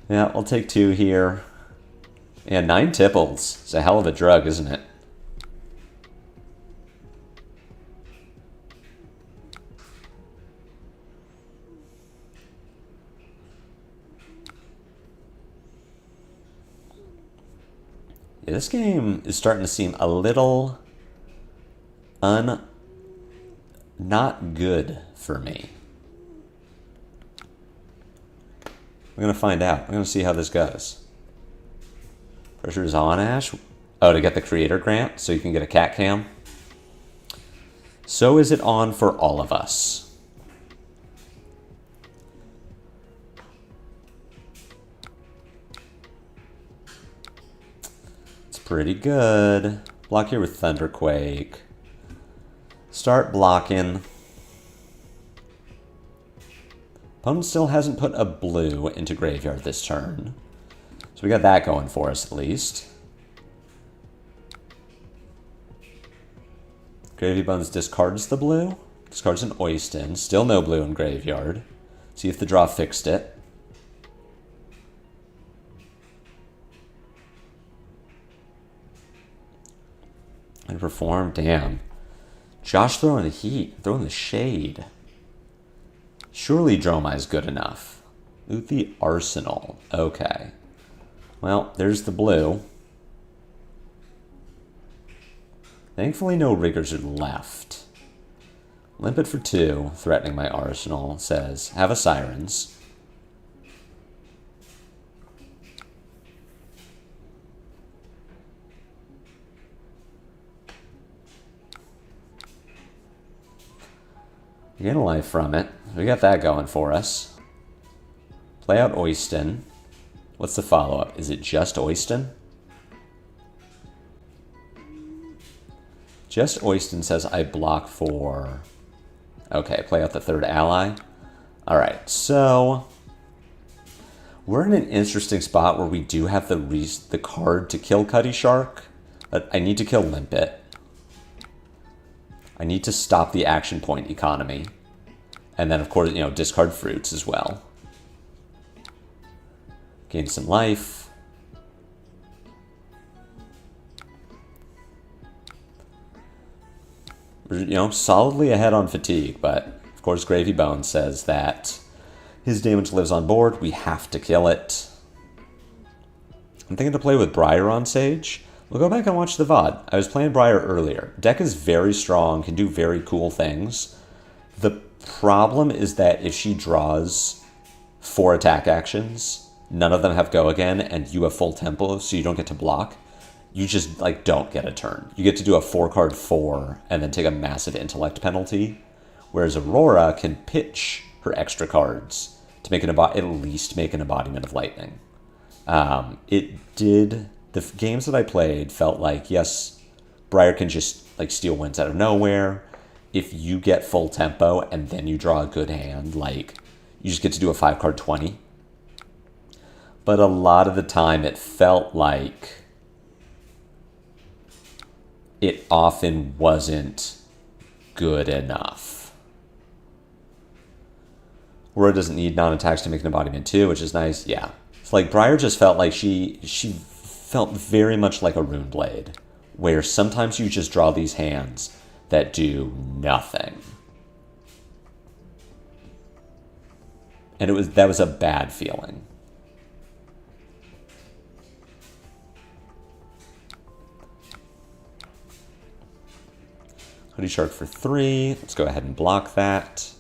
Yeah, I'll take 2 here. Yeah, 9 tipples. It's a hell of a drug, isn't it? Yeah, this game is starting to seem a little not good for me. We're going to find out. We're going to see how this goes. Pressure is on, Ash. Oh, to get the creator grant so you can get a cat cam. So is it on for all of us. It's pretty good. Block here with Thunderquake. Start blocking. Opponent still hasn't put a blue into graveyard this turn. So we got that going for us at least. Gravy Buns discards the blue. Discards an Oyston. Still no blue in graveyard. See if the draw fixed it. And perform. Damn. Josh throwing the heat. Throwing the shade. Surely Dromai is good enough. Loot the arsenal. Okay. Well, there's the blue. Thankfully, no riggers are left. Limpet for 2, threatening my arsenal, says, have a Sirens. Gain a life from it. We got that going for us. Play out Oyston. What's the follow-up? Is it just Oyston? Just Oyston says I block for... Okay, play out the 3rd ally. Alright, so... We're in an interesting spot where we do have the card to kill Cutty Shark. But I need to kill Limpet. I need to stop the action point economy. And then, of course, you know, discard fruits as well. Gain some life. We're, you know, solidly ahead on fatigue, but, of course, Gravy Bone says that his damage lives on board. We have to kill it. I'm thinking to play with Briar on Sage. We'll go back and watch the VOD. I was playing Briar earlier. Deck is very strong, can do very cool things. The problem is that if she draws 4 attack actions, none of them have go again, and you have full tempo, so you don't get to block, you just, like, don't get a turn. You get to do a 4-card 4, and then take a massive intellect penalty, whereas Aurora can pitch her extra cards to make at least make an embodiment of lightning. The games that I played felt like, yes, Briar can just, like, steal wins out of nowhere. If you get full tempo and then you draw a good hand, like, you just get to do a 5-card 20. But a lot of the time it felt like it often wasn't good enough. Aurora doesn't need non-attacks to make an embodiment too, which is nice. Yeah. It's like Briar just felt like she felt very much like a Rune Blade, where sometimes you just draw these hands that do nothing. And that was a bad feeling. Hoodie Shark for 3. Let's go ahead and block that.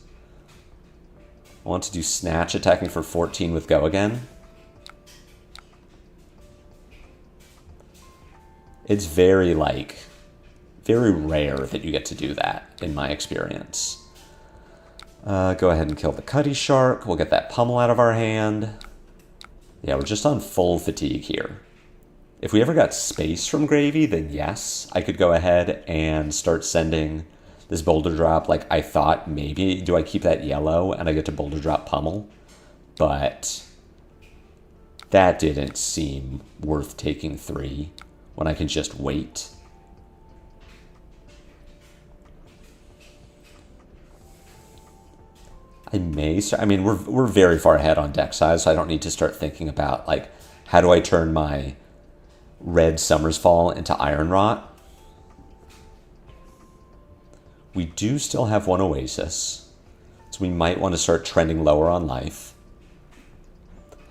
I want to do Snatch, attacking for 14 with Go again. It's very rare that you get to do that, in my experience. Go ahead and kill the Cutty Shark. We'll get that pummel out of our hand. Yeah, we're just on full fatigue here. If we ever got space from Gravy, then yes, I could go ahead and start sending this boulder drop. Like, I thought maybe, do I keep that yellow and I get to boulder drop pummel? But that didn't seem worth taking 3 when I can just wait. I mean, we're very far ahead on deck size, so I don't need to start thinking about, like, how do I turn my red Summer's Fall into Iron Rot? We do still have 1 Oasis, so we might want to start trending lower on life.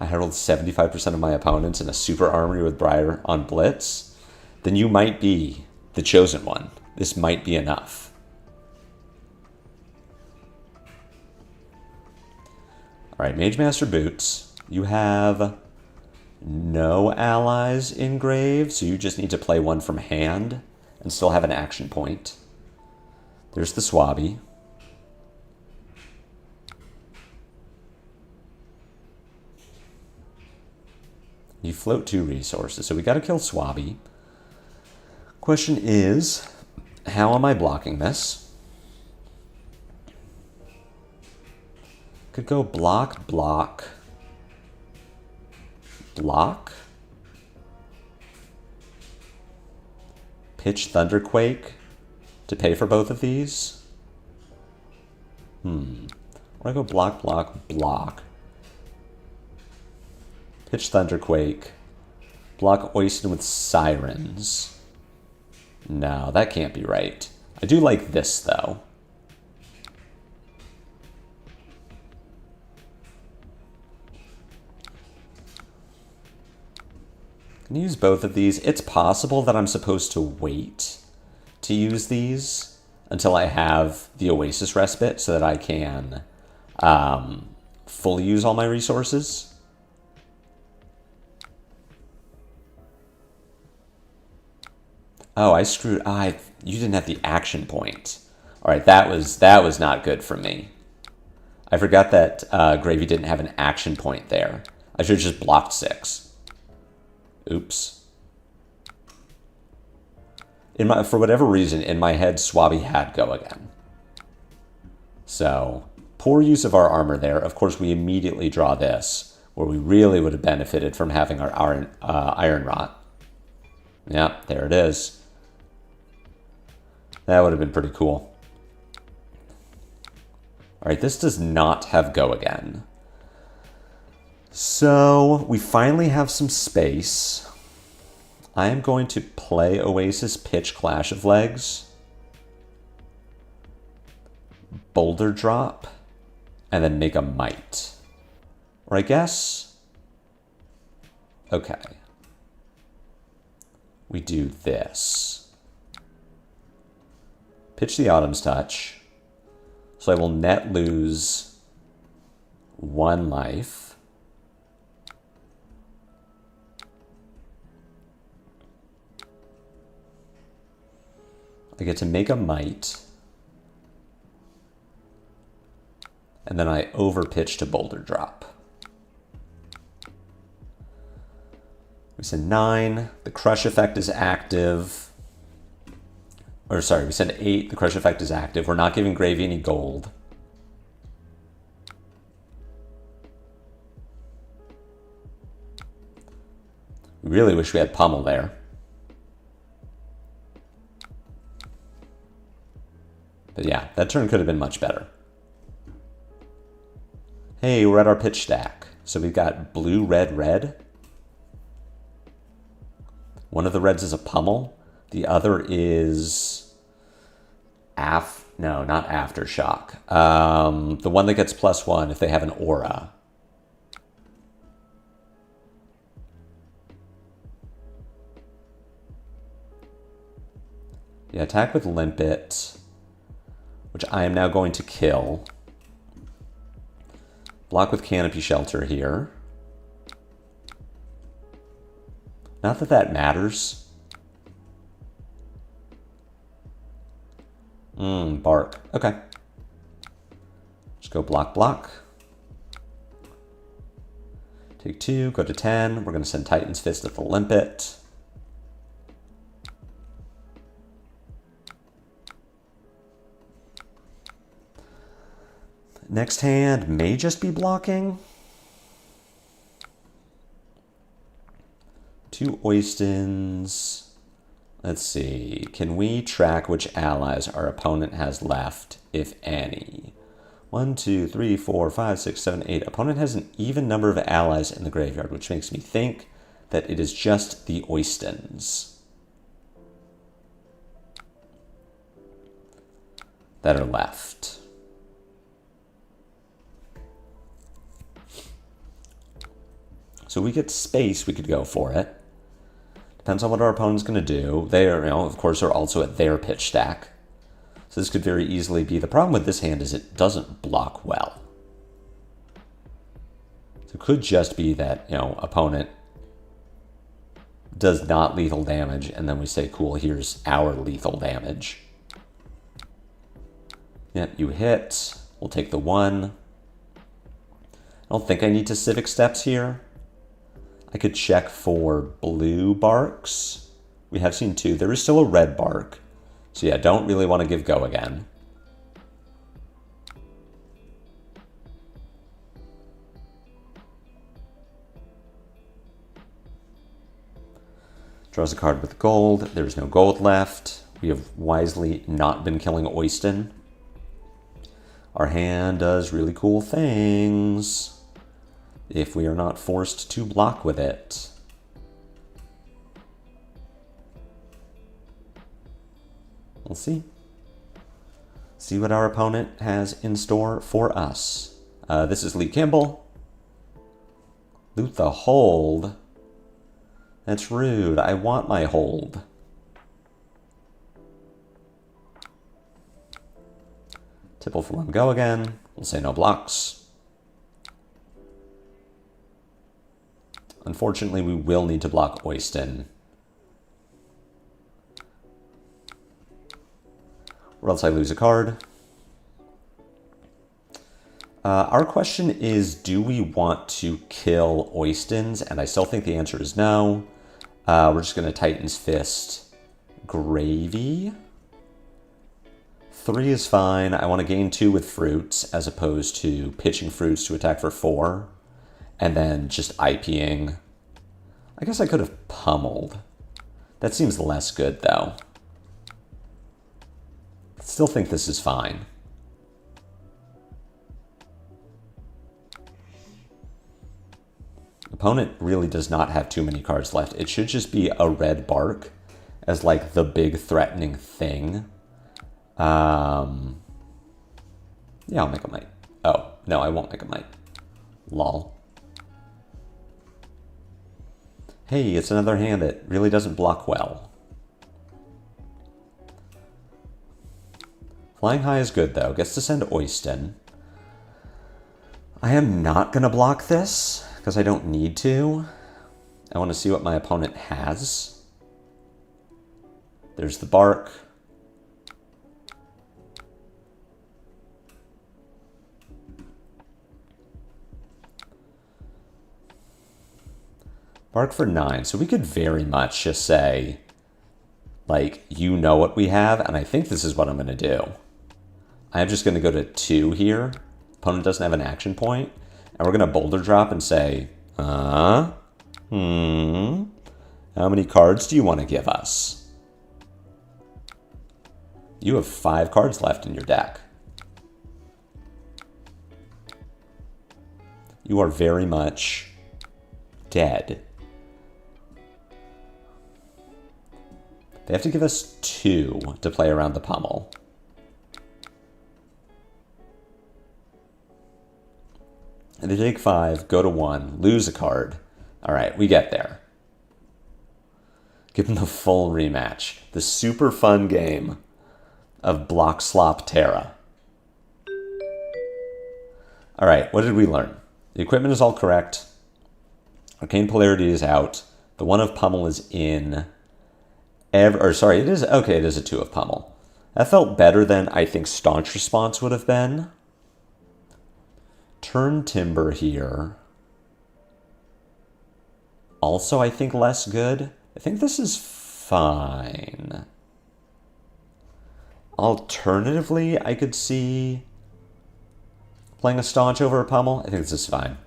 I herald 75% of my opponents in a super armory with Briar on Blitz. Then you might be the chosen one. This might be enough. All right, Mage Master Boots. You have no allies in grave, so you just need to play 1 from hand and still have an action point. There's the Swabby. You float 2 resources, so we got to kill Swabby. Question is, how am I blocking this? Could go block, block, block. Pitch Thunderquake to pay for both of these. Or I go block, block, block. Pitch Thunderquake. Block Oyston with Sirens. No, that can't be right. I do like this, though. I'm going to use both of these. It's possible that I'm supposed to wait to use these until I have the Oasis Respite so that I can fully use all my resources. Oh, I screwed. You didn't have the action point. All right, that was not good for me. I forgot that Gravy didn't have an action point there. I should have just blocked 6. Oops. For whatever reason, in my head, Swabby had Go again. So, poor use of our armor there. Of course, we immediately draw this, where we really would have benefited from having our Iron Rot. Yeah, there it is. That would have been pretty cool. All right, this does not have Go again. So, we finally have some space. I am going to play Oasis, pitch Clash of Legs, Boulder Drop, and then make a Might. Or I guess... Okay. We do this. Pitch the Autumn's Touch. So I will net lose 1 life. I get to make a Might. And then I overpitch to Boulder Drop. We send 9. The Crush effect is active. Or sorry, we send 8. The Crush effect is active. We're not giving Gravy any gold. We really wish we had Pummel there. But yeah, that turn could have been much better. Hey, we're at our pitch stack. So we've got blue, red, red. One of the reds is a Pummel. The other is... No, not Aftershock. The one that gets +1 if they have an aura. Yeah, attack with Limpet. which I am now going to kill. Block with Canopy Shelter here. Not that that matters. Bark. Okay. Just go block, block. Take 2, go to 10. We're going to send Titan's Fist at the Limpet. Next hand may just be blocking. 2 Oystins. Let's see. Can we track which allies our opponent has left, if any? 1, 2, 3, 4, 5, 6, 7, 8. Opponent has an even number of allies in the graveyard, which makes me think that it is just the Oystins that are left. So we get space, we could go for it. Depends on what our opponent's going to do. They are, of course, are also at their pitch stack. So this could very easily be... The problem with this hand is it doesn't block well. So it could just be that, opponent does not lethal damage, and then we say, cool, here's our lethal damage. Yep, you hit. We'll take the 1. I don't think I need to Civic Steps here. I could check for blue barks. We have seen 2. There is still a red bark. So yeah, don't really want to give go again. Draws a card with gold. There's no gold left. We have wisely not been killing Oyston. Our hand does really cool things if we are not forced to block with it. We'll see. See what our opponent has in store for us. This is Lee Kimball. Loot the hold. That's rude. I want my hold. Tipple for 1 go again. We'll say no blocks. Unfortunately, we will need to block Oyston. Or else I lose a card. Our question is, do we want to kill Oystons? And I still think the answer is no. We're just going to Titan's Fist Gravy. 3 is fine. I want to gain 2 with fruits as opposed to pitching fruits to attack for 4. And then just IPing. I guess I could have pummeled. That seems less good though. Still think this is fine. Opponent really does not have too many cards left. It should just be a red bark as like the big threatening thing. Yeah, I'll make a might. Oh, no, I won't make a might. Lol. Hey, it's another hand that really doesn't block well. Flying high is good, though. Gets to send Oyston. I am not going to block this, because I don't need to. I want to see what my opponent has. There's the bark. Bark for 9. So we could very much just say, like, you know what we have, and I think this is what I'm going to do. I'm just going to go to 2 here. Opponent doesn't have an action point. And we're going to boulder drop and say, how many cards do you want to give us? You have 5 cards left in your deck. You are very much dead. They have to give us 2 to play around the pummel. And they take 5, go to 1, lose a card. All right, we get there. Give them the full rematch. The super fun game of Block Slop Terra. All right, what did we learn? The equipment is all correct. Arcane Polarity is out. The 1 of Pummel is in. It is a 2 of Pummel. That felt better than I think Staunch Response would have been. Turn Timber here. Also, I think less good. I think this is fine. Alternatively, I could see playing a Staunch over a Pummel. I think this is fine.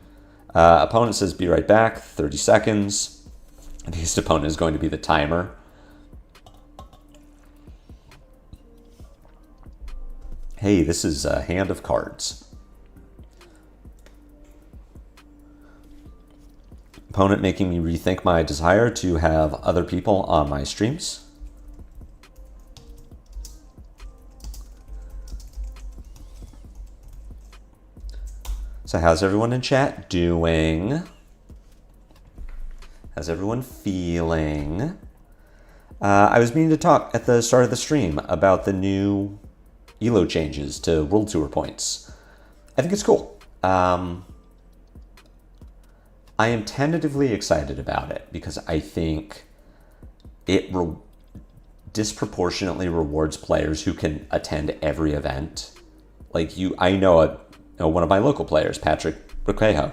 Opponent says be right back, 30 seconds. I think his opponent is going to be the timer. Hey, this is a hand of cards. Opponent making me rethink my desire to have other people on my streams. So how's everyone in chat doing? How's everyone feeling? I was meaning to talk at the start of the stream about the new ELO changes to World Tour points. I think it's cool. I am tentatively excited about it because I think it disproportionately rewards players who can attend every event. Like I know one of my local players, Patrick Requejo,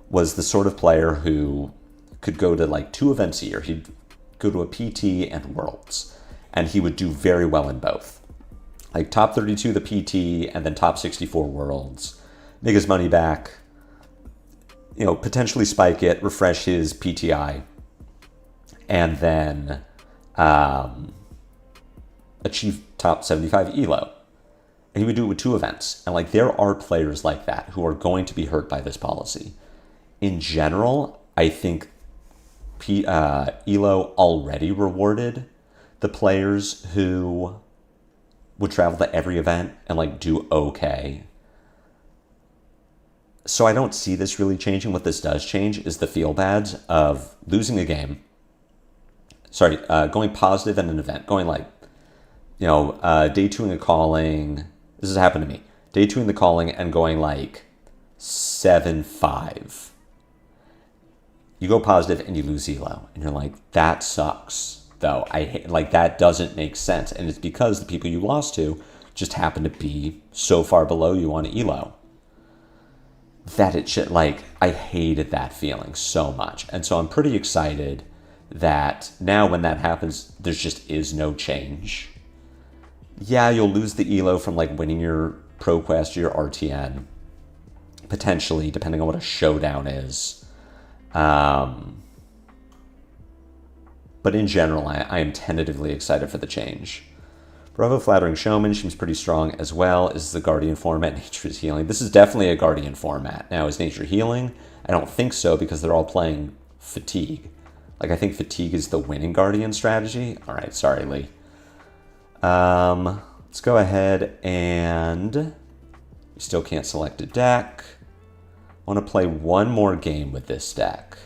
was the sort of player who could go to like 2 events a year. He'd go to a PT and Worlds, and he would do very well in both. Like top 32 the PT and then top 64 Worlds. Make his money back, potentially spike it, refresh his PTI, and then achieve top 75 ELO. And he would do it with 2 events. And like there are players like that who are going to be hurt by this policy. In general, I think ELO already rewarded the players who would travel to every event and like do okay. So I don't see this really changing. What this does change is the feel bads of losing a game. Going positive in an event, going like, day 2ing a calling. This has happened to me. Day 2ing the calling and going like 7-5. You go positive and you lose ELO, and you're like, that sucks. Though that doesn't make sense, and it's because the people you lost to just happen to be so far below you on ELO that it should I hated that feeling so much. And so I'm pretty excited that now when that happens, there just is no change. Yeah, you'll lose the ELO from winning your ProQuest or your RTN, potentially, depending on what a showdown is. But in general, I am tentatively excited for the change. Bravo Flattering Showman seems pretty strong as well. Is the Guardian format Nature is Healing? This is definitely a Guardian format. Now, is Nature Healing? I don't think so because they're all playing Fatigue. I think Fatigue is the winning Guardian strategy. All right, sorry, Lee. Let's go ahead and we still can't select a deck. I want to play one more game with this deck.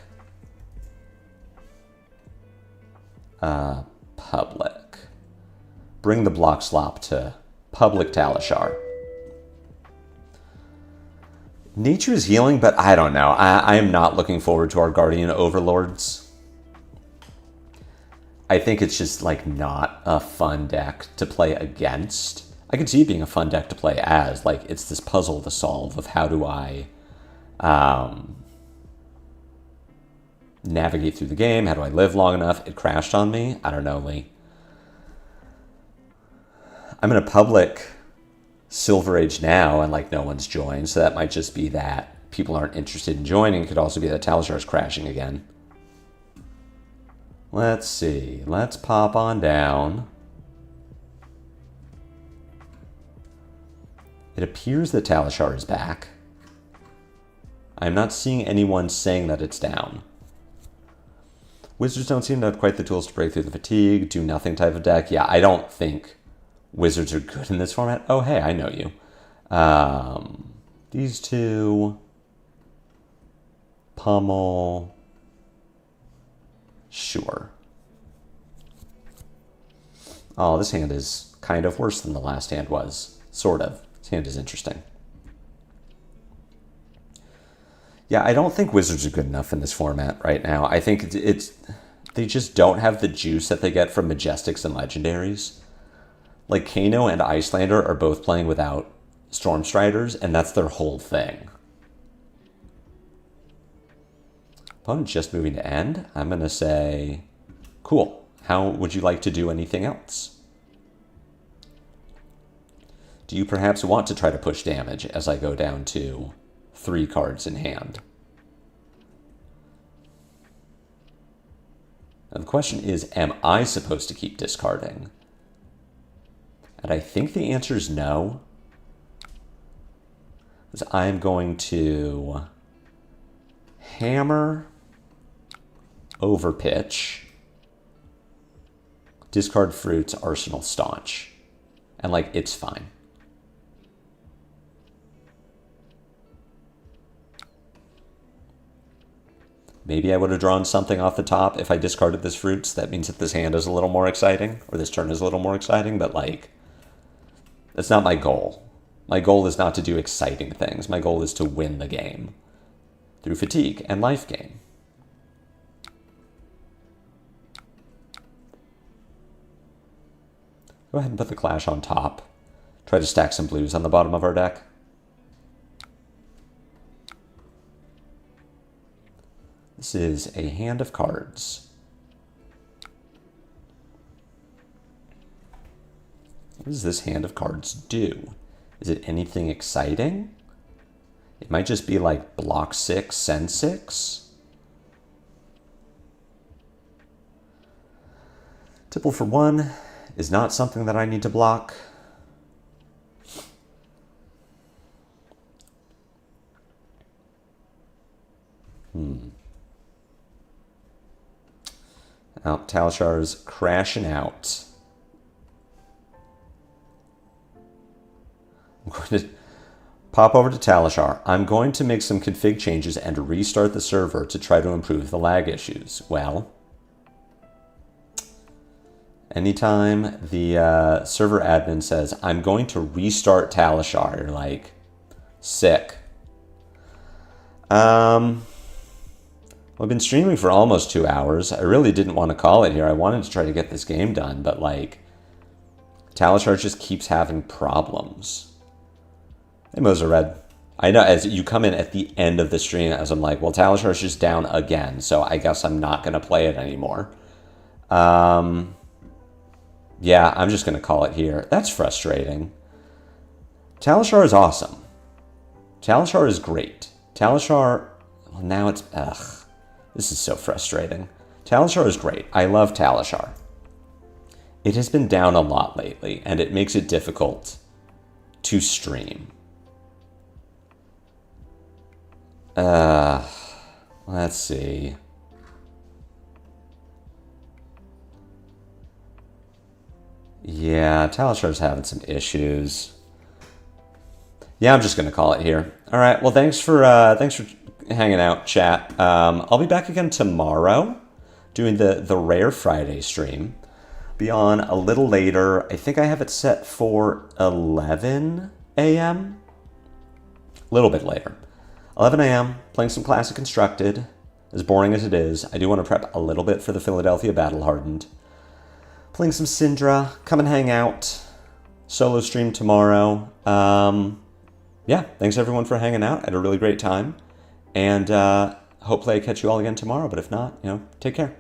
Public. Bring the block slop to Public Talishar. Nature is Healing, but I don't know. I am not looking forward to our Guardian Overlords. I think it's just not a fun deck to play against. I could see it being a fun deck to play as. It's this puzzle to solve of how do I navigate through the game? How do I live long enough? It crashed on me. I don't know, Lee. I'm in a public Silver Age now, and no one's joined, so that might just be that people aren't interested in joining. It could also be that Talishar's crashing again. Let's see. Let's pop on down. It appears that Talishar is back. I'm not seeing anyone saying that it's down. Wizards don't seem to have quite the tools to break through the fatigue, do nothing type of deck. Yeah, I don't think Wizards are good in this format. Oh, hey, I know you. These two. Pummel. Sure. Oh, this hand is kind of worse than the last hand was. Sort of. This hand is interesting. Yeah, I don't think wizards are good enough in this format right now. I think they just don't have the juice that they get from Majestics and Legendaries. Like, Kano and Icelander are both playing without Stormstriders, and that's their whole thing. Opponent just moving to end. I'm going to say, cool. How would you like to do anything else? Do you perhaps want to try to push damage as I go down to 3 cards in hand? Now the question is, am I supposed to keep discarding? And I think the answer is no. Because I'm going to hammer, overpitch, discard fruits, arsenal, staunch. And like, it's fine. Maybe I would have drawn something off the top if I discarded this fruits. That means that this hand is a little more exciting, or this turn is a little more exciting, but like, that's not my goal. My goal is not to do exciting things. My goal is to win the game through fatigue and life gain. Go ahead and put the Clash on top. Try to stack some blues on the bottom of our deck. This is a hand of cards. What does this hand of cards do? Is it anything exciting? It might just be like block 6, send 6. Tipple for 1 is not something that I need to block. Now, Talashar's crashing out. I'm going to pop over to Talishar. I'm going to make some config changes and restart the server to try to improve the lag issues. Well, anytime the server admin says, I'm going to restart Talishar, you're like, sick. I've been streaming for almost 2 hours. I really didn't want to call it here. I wanted to try to get this game done, but like, Talishar just keeps having problems. Hey, Moser Red. I know, as you come in at the end of the stream, as I'm like, well, Talishar's just down again, so I guess I'm not going to play it anymore. Yeah, I'm just going to call it here. That's frustrating. Talishar is awesome. Talishar is great. Talishar, well, now it's, ugh. This is so frustrating. Talishar is great. I love Talishar. It has been down a lot lately, and it makes it difficult to stream. Let's see. Yeah, Talishar's having some issues. Yeah, I'm just gonna call it here. All right. Well, thanks for hanging out, chat. I'll be back again tomorrow, doing the Rare Friday stream. Be on a little later. I think I have it set for 11 a.m. A little bit later. 11 a.m. Playing some Classic Constructed. As boring as it is, I do want to prep a little bit for the Philadelphia Battle Hardened. Playing some Syndra. Come and hang out. Solo stream tomorrow. Yeah, thanks everyone for hanging out. I had a really great time. And hopefully I catch you all again tomorrow. But if not, take care.